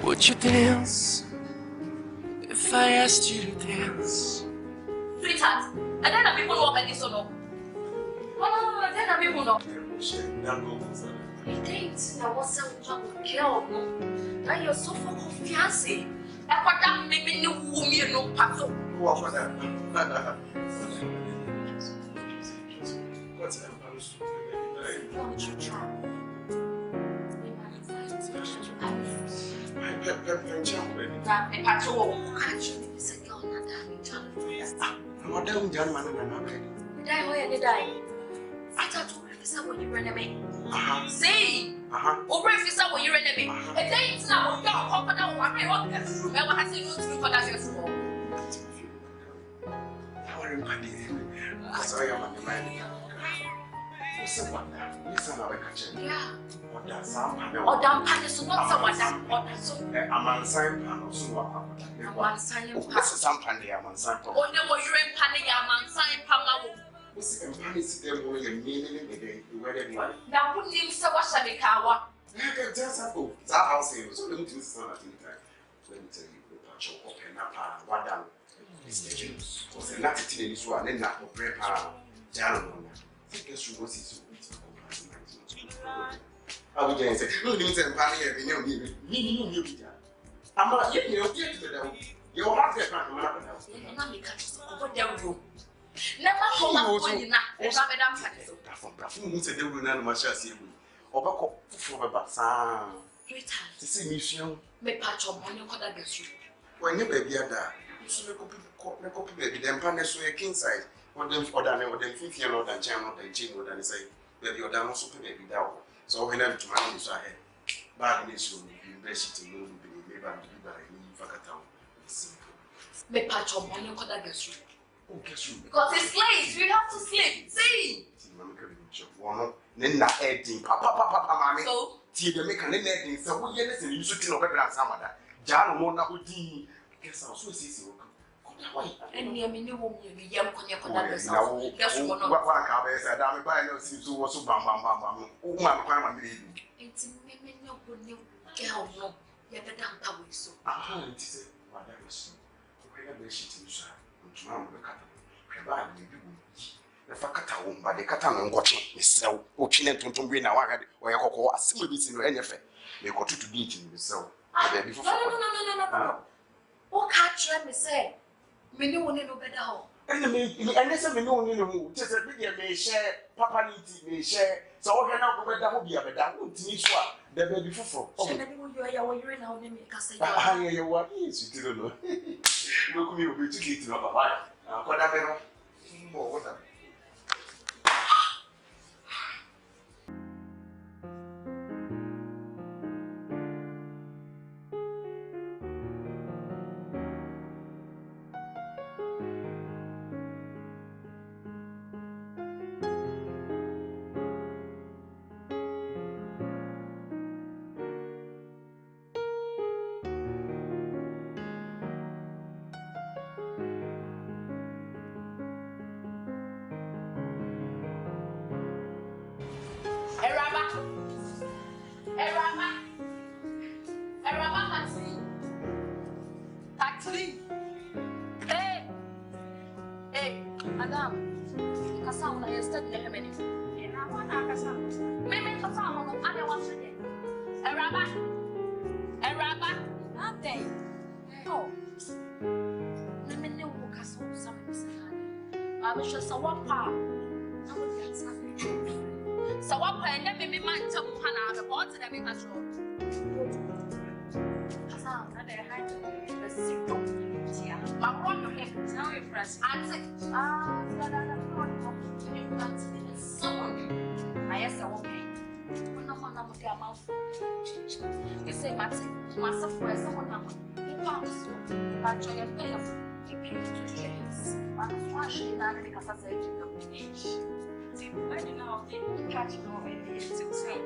Would you dance if I asked you to dance? Sweetheart, and then I people walk like this or no? Oh, and then I people know. It ain't now what's up with girl. Now you're so full of fiancé. I got that maybe no woman no pato. What was that? What's that? Won't you try? That a patrol actually is a girl not that Madam German, die where they die. I thought when you ran away. See? Over if you saw when you ran away. A day it's now, don't pop it out. I want that room. I want to see you for that as well. I saw your money. Listen, I'll catch you. Yeah. Or that sound, Or down panels, not someone that or so. I'm on sign panels. I'm on sign This some pandy, I'm on sign panels. Oh, no, you're in panic. I'm on sign Pamawo. What's the panties there going and meaning again? Where one? Now, put him so much of a cow. You can just have to. That house is so limited. Let me tell you, the patch of open up, what down is the Jews. Was a Latin in this one, and not of bread. Jano. I guess you go see so. I would say, no, you say, Panny, you know, I'm not yet, you'll get to the you'll have to come up Never hold up for you now. If I'm a who said they will not much as you or for a basan. To see mission, May patch of money what I guess you. when you baby are there, you should make up baby, then punish your king side. What them for than 50 year old than channel than jingle than say, baby, you're down super baby down. So when I'm to manage your head, bad news will be best to know be maybe by Fakatown. May patch of money what I guess you. Oh, guess you. because it's late. We have to sleep. See? Then that editing, papa, mammy. So, See the make an editing, so we get listen, you should know better than some other. Jan won't know guess I'll so see you. And near me, you won't be young when you're conducting. guess what? What can said, I'm buying no seems to was so bam. Oh, my crime, It's me, no good new girl, no. You're the damn power so. aha, it is what I was. Where she is, to mamma the cat. Provide me, the Fakata, but the Catan watching is so. Watching it to win our head, or your cocoa, as simple as in any effect. They got to beat in the cell. No. What can't you say? Me no one no better. And this is no, just a video may share, Papa may share, so all can now go down will be a better one to me. The baby for. Oh, you're in our name, because I hear what is you don't know. Look, me will be too late to know about what I know. What na mo dia ma fo. You say Mati, myself for someone na mo. You want so. But you are pay of yes. But why should na na because I say you see, I don't know if you catch it over the to say.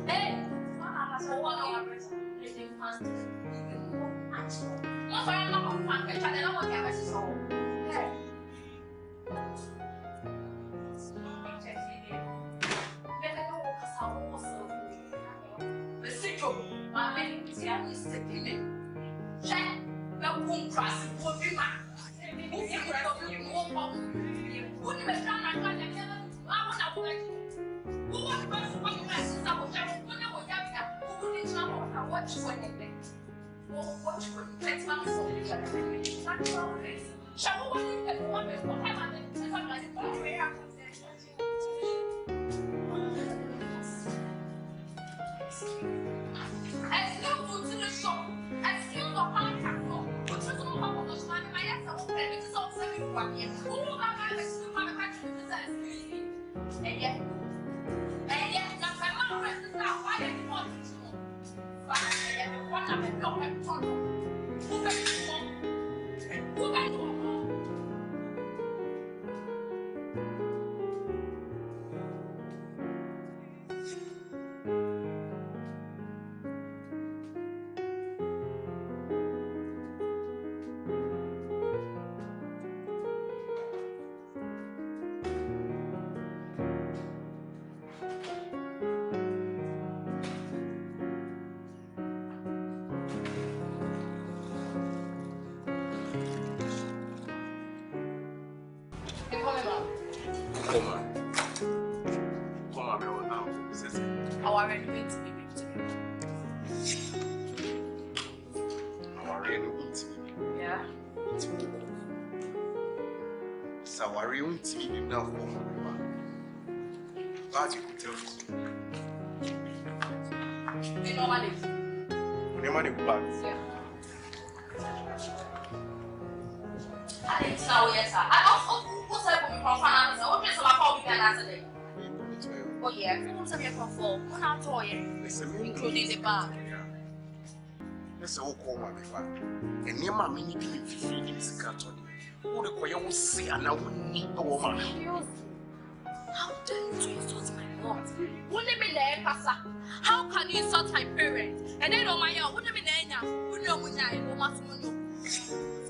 Hey, what are you living fast? Mo fa na ko fa ke cha na mo ke ba so. Hey. Oh yeah, who's a vehicle for? One out to OYERE, including the bar. Let's all call my father. And near my mini feeding is a cat on you. What the Koya will say, and I wouldn't need a woman. How dare you insult my mom? Wouldn't be there, Passa? How can you insult my parents? And then, oh my God, wouldn't be there, wouldn't know when I almost know.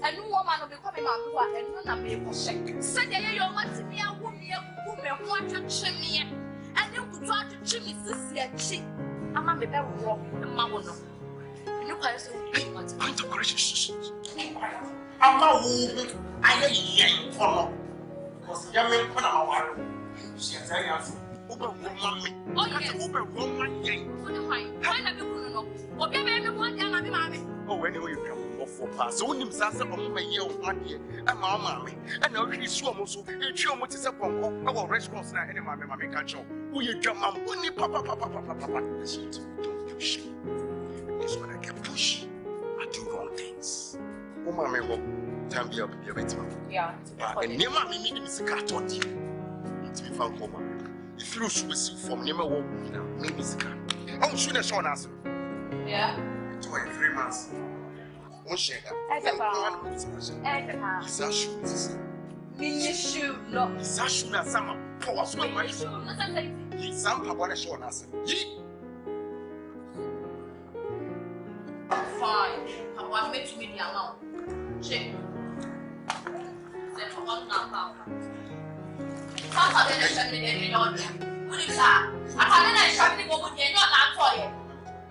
And no woman will be coming out and none of me will shake. Said you want to be a woman, want to trim me. And you could try to trim me, sister. I'm a baby walk, and Mamma. You can't say, I'm the gracious. I'm a woman. I am young for because young men put on our she has very answer. Over woman, oh, yes, over woman. Why have you know? What can everyone tell me, mammy? Oh, anyway, you come. For pass, so him says, "Oh, my year, 1 year, and my mammy, and now he's so much. It's your much is a pump. Our restaurants now, and my mammy can't show. We are your mom, only papa. Don't push. It's when I get push, I do wrong things. Oh, mammy, time be up to your victim. Yeah, and near mammy, meeting is a cat on you. It's me found coma. If you should receive from near my walk, maybe it's a cat. I'm sure that's on us. Yeah, 3 months. One share that. Is that shoe? Mini shoe, no. Is that shoe that some power swim my shoe? He's some power show us. Fine. I want to make me the amount. Check. Then for 1 now. How can I show me the order? What is that? I can't show me the woman, you're not for you.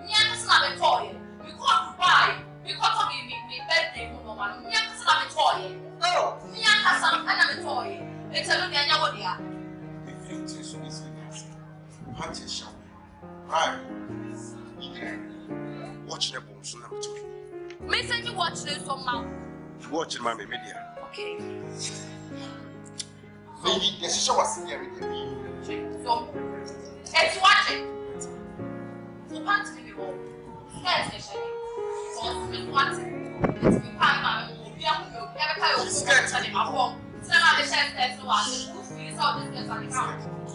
Yes, not a toy. You can't buy. Because of me birthday, woman, me and some toy. Oh, me and some another toy. It's a look at your idea. If you teach me this, Patricia, right? Watching a boom soon after you. May send you watch this on mouth. Watching my media. Okay. Maybe the show was here. So, it's watching. So, can't be more. Yes, what? It's me, Papa. We are never tell you what's going on home. Some of the chefs that's the one who feels all this on the couch.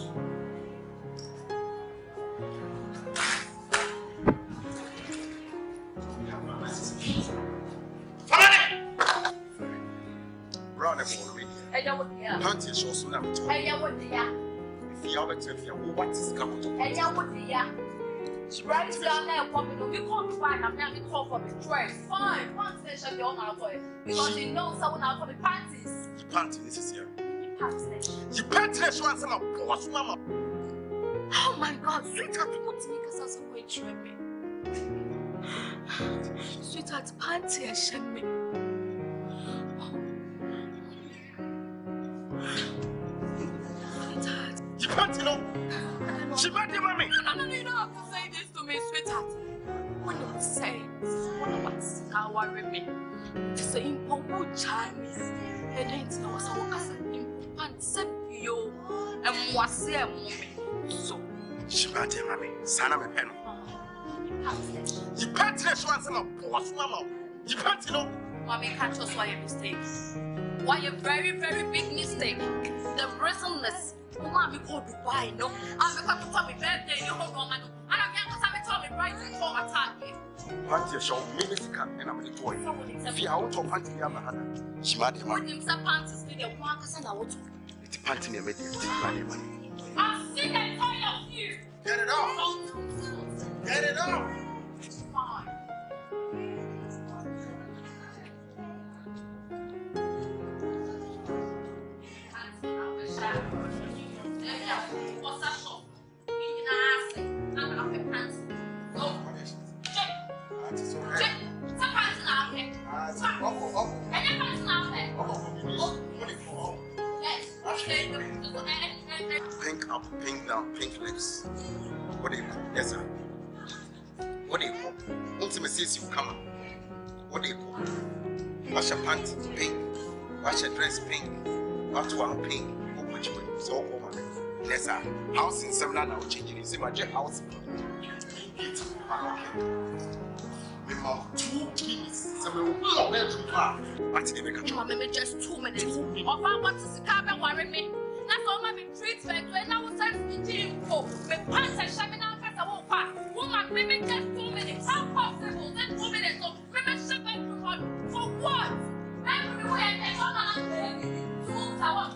Eya wo dia. Panty show so na to. Eya wo dia. If you have a trip, what is coming to? Eya wo dia. Right down there, coming on. We can't find. I'm not call for betrayal. Fine. Panty show the owner of it because he knows someone out for the panties. The panty this is here. The panty show and some boss mama. Oh my God, sweetheart, what make us as a way trip me? Sweetheart, panty and shame me. Sweetheart. You panty no? She panty mommy. No, you don't have to say this to me, sweetheart. What you say? What about our me? It's an important Chinese. And it's no so as an important yo and what's there, so. She panty mommy. Sana me pen. You panty show and some boss mama. You panty no? Mommy can't trust why a mistake. Why a very, very big mistake. The reasonless. Mommy called Dubai, no? I'm going to tell me birthday, you hold on, and I'm going to tell me right before my time. Panty show minister and I'm the toy. If you out of panty, I'm a hana. She mad him. When him some panties, they want us and I want to. It's panty near me. I've seen that toy of you. Get it off. Get it off. Fine. What's that shop? You can ask me. I'm not a pants. Go. Check. Check. Some pants now. And your pants now. Yes. Pink up, pink down, pink lips. What do you call? Yes, sir. What do you call? Ultimate says you come. What do you call? Wash your pants pink. Wash your dress pink. Wash one pink. So, yes, sir. House in 7 now changing. You see my house. We have 2 keys. So we will be too far. But they make a just 2 minutes. Of I want to see car worry me. That's all my treatment when I was sent to gym for. The pants and shaming out as a walk. Woman, maybe just 2 minutes. How possible? Then 2 minutes. So maybe ship it for what? Everywhere and all around there. I want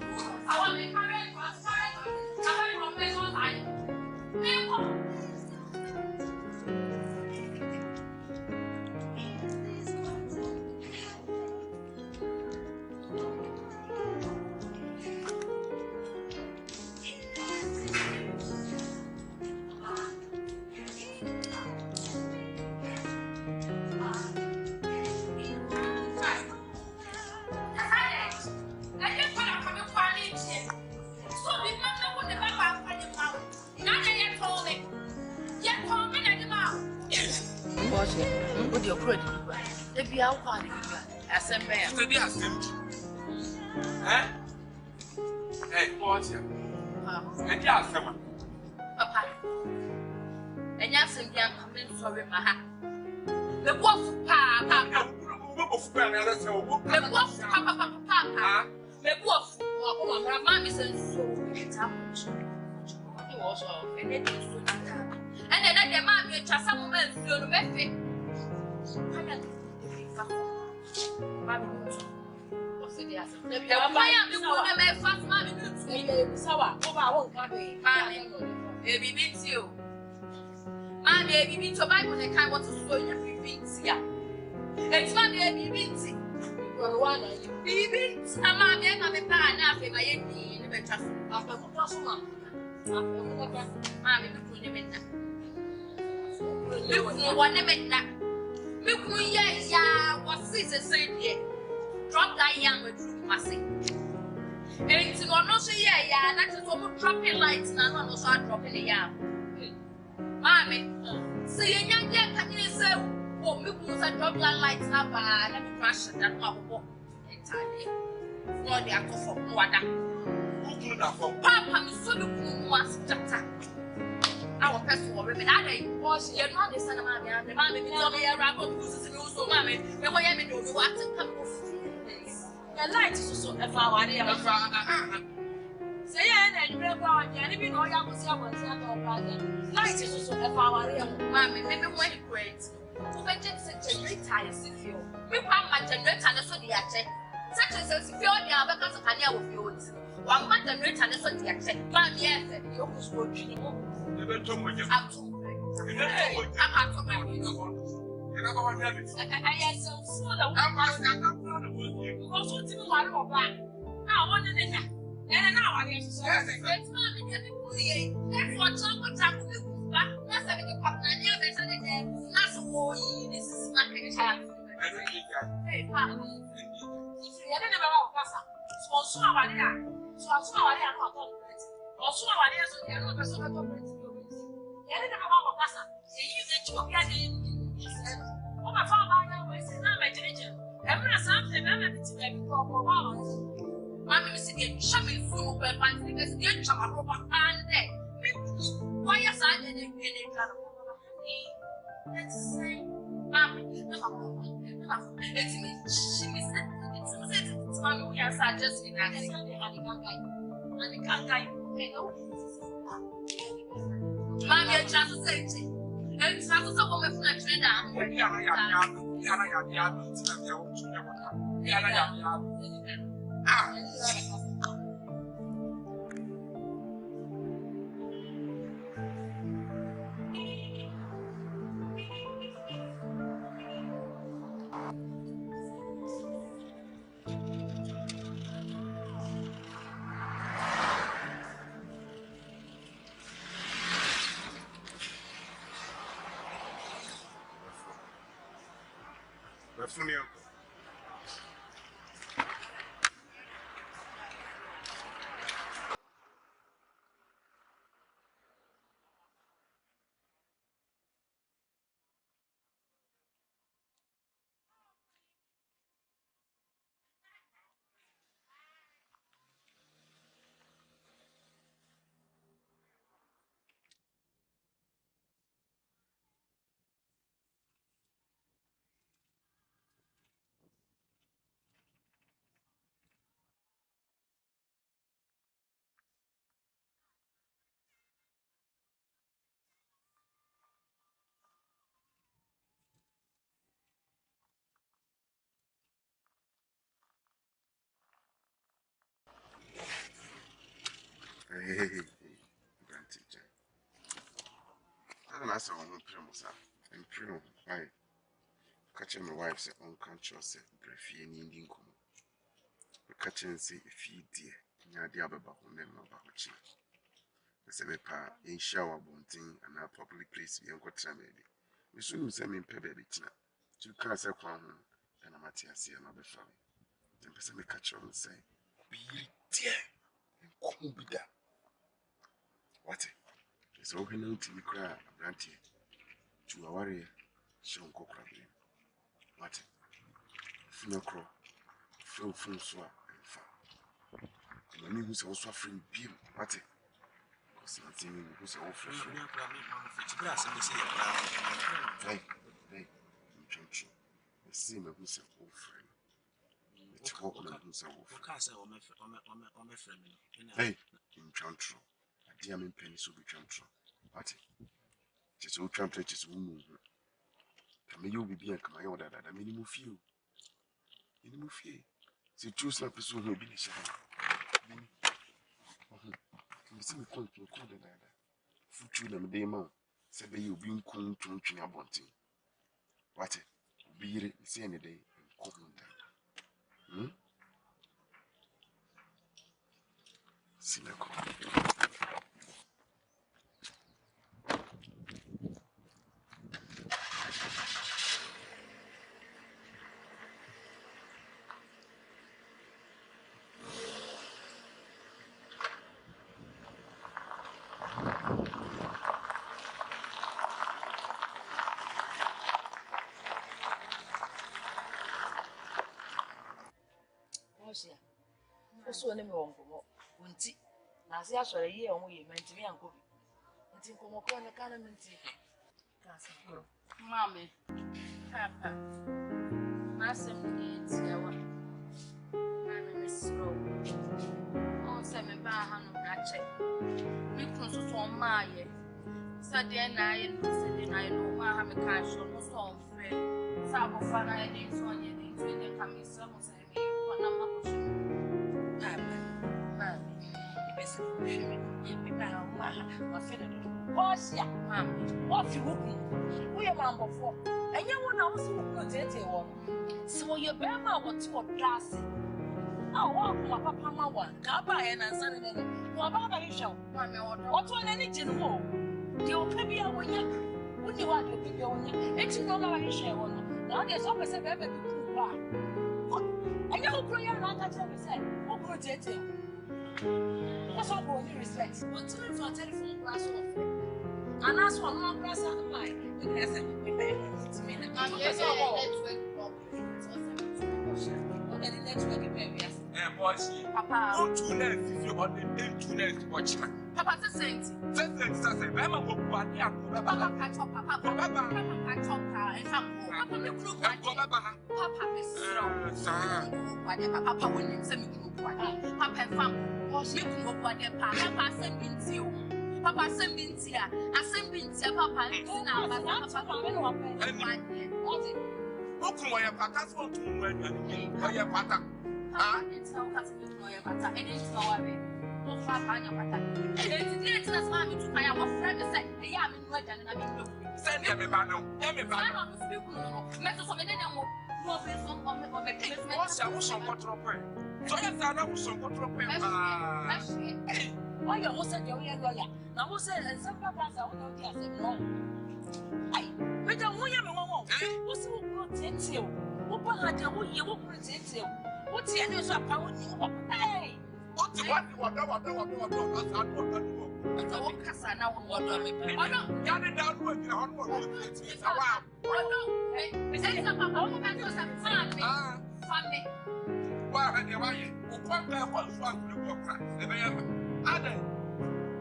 to make her with your credit, if you are one, Asante. Study Asante. Eh? Hey, what's your? And yes, someone. Papa. And yes, and young coming sorry, my hat. The wolf, Papa. The wolf, Papa. The wolf, my mammy says so. It's how much. Also, and then you soon have. And then I demand you to some woman feel the best. Drop that young with Massy. And it's not no say, yeah, that's what dropping lights now, and also dropping the yam. Mammy, say, young, can you say, what Milkmus and drop that lights now, and I'm crashing that one entirely. For the alcohol for water. Papa, so the was chapter. Our person will remain. I was you're not the son of mammy, and the mammy told me a rabble who's also mammy. The way I do what to come off. The light is also a flower. Say, and you never go and even know you will see our brother. Light is also a flower. Mammy, maybe when it great. Who mentioned such a great tire, if you. We found my generator and so the attack. Such as if you're the other because of Hania with you. One month and rich and a sort of check. 5 years, you was working. You don't tell me. I'm too great. You don't tell me. I'm too great. You never want to have it. I am so full of I'm not proud of you. you. Also, to me, one of that. Now, one in the neck. And now I am so it's not in the bullying. That's what chocolate time will do. That's a big partner. There's a little. That's all. This is not going to happen. Hey, Papa. I don't know about Papa. So, I want to. So, I want to talk about it. Also, I want to say, I don't know about it. I don't know about Papa. You said you were getting. Oh, my father, I said, I'm a diligent. Every something, I'm a bit of a problem. Mammy, Missy, show me food, but my fingers get some rubber and there. Why is I didn't get it? Let's say, Mammy, it's me. She said, it's Mammy, we are just in that. And the guy, Mammy, I just said, it's not so woman from a Funny uncle. Hey, Grandteacher. I don't ask my I'm true. I catch my wife say unconscious, breathy and Indian come. The catching say if you dear, Nadia Baba will never about you. The same pa in shower bunting and our public place be uncle Tramedy. We soon send me pebble bitina. 2 cars are crown and a Matthias here, my family. Then person may catch on and say, be dear and come be there. What? It's all going to be cry a brandy to a warrior, Sean Cockrabby. What? Funocro, Phil Francois, and far. And the who's also suffering beam. What? Because nothing who's all fresh. Hey, Junction. The same as who's all friend. It's what on who's all friend. Hey, in Junction. Dear me, penny so be Junction. What? Just all Junction is woman. Come you be and come out that I minimum few. Minimum few. See, choose not pursue who be the shadow. You see me come to a cold and Future them day man. Say you being cool to your bunting. What? Be it, see any day and come down. Sinaco. So ne me wonko wonti na ase asore ye on ye mantimi anko bi nti nkomo ko ne kana menti kasa Mami, Papa, Master Gates, Yawa, Mammy Miss Rowe. Oh, Sammy Bahan, Natchet. We consult on my year. Saturday and I know my hammer cash on most on fair. Sabo Fana and it's on your things when they come in some say me, but I'm not pushing. Papa, Mammy. Yes, what you we are mamma for, and you want to see what so your grandma wants to class. I walk my papa, my one, Kaba and Asante, no Baba show. What one any general? You can be a winner. When you want to be a winner, it's no longer share one. Now there's always a baby to cry. And you pray and I can say, oh, protect you. What's up with your respect? What's your telephone class of? And that's one more class of mine. Because I'm any network areas. Boys, Papa, don't you let if you want the internet watchman. Papa, the same. I'm a book, Papa, catch up, Papa, catch up, Papa, the group, Papa, Miss Papa, when you send me group, Papa, was you go what the Papa sent me to you. Papa sent me here, I sent me to Papa, and now Papa, what it? Okunwa patas won tun when you are pata. Ah, it's now cutting you no pata. And it's no worry. No fa panya pata. It's not mommy to my our friend say, "Yeah, I'm in no and I'm in." Send me ba no. Let me ba no. Speak no. Me to so me dey no. No be so on me placement. What's your control point? So yes, I know some control point. Ah. Why you was say you are lawyer? Now who say some papas are no dey say no. Ai, me don't want you me won. What's protect you? What had you will protect you? What's the end of power? Hey! What's the one? What? That's now what me. Oh no, down with the hot water. It's a while. Oh no, hey, say something. Oh, man, you some family. Family. Why had you? Who come there for one to the work? The man. Other.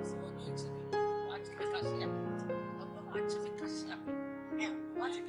So what do you do? Watch the cashier. Watch the cashier. Watch it.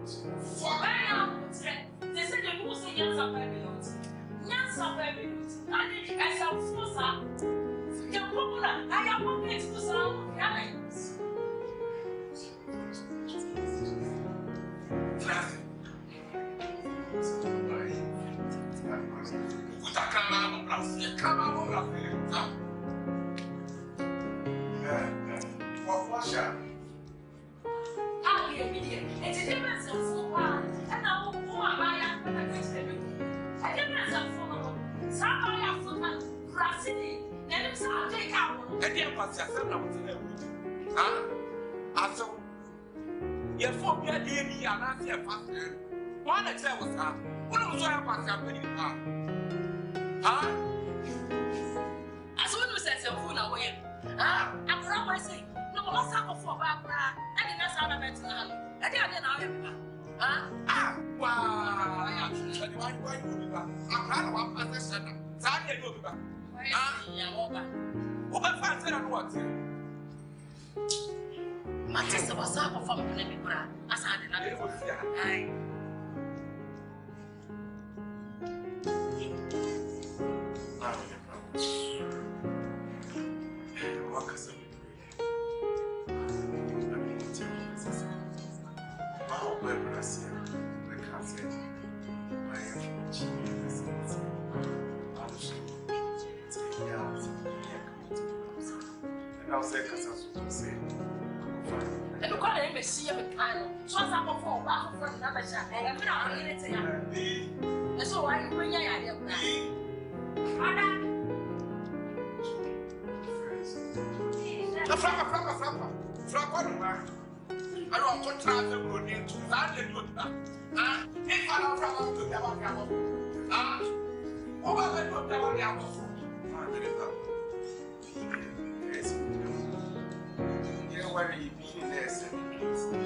They said the people say yes, I'm very good. Yes, I'm very good. I shall force her. Your popular, I am moving to sound. Matisa was up for Pura, Asante, and I was and look at him, see him at time. So I'm for another shot, and I'm not going to say, and so I bring your idea. I don't want to travel good into that. If I don't travel to the where you mean this because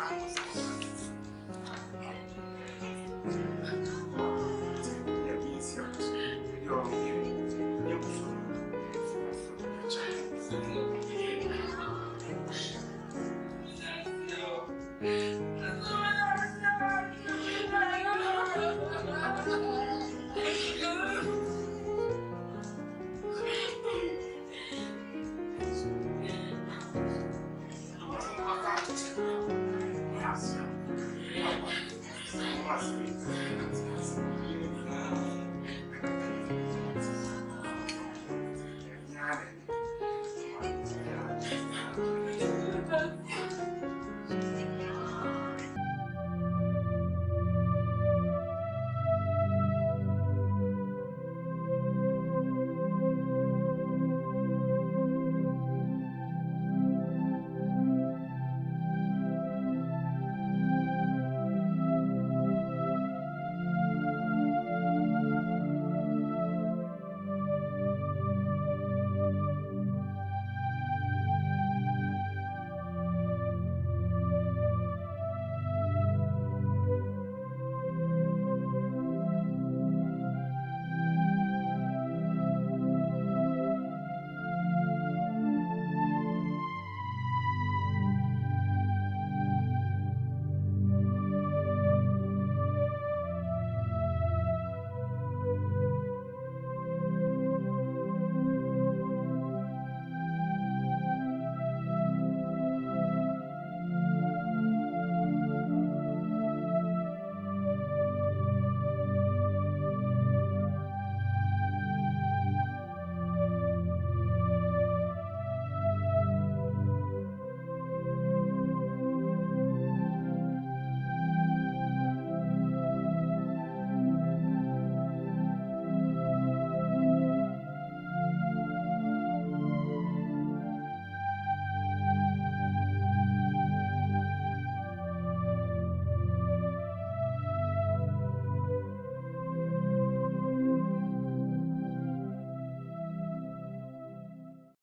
Vamos.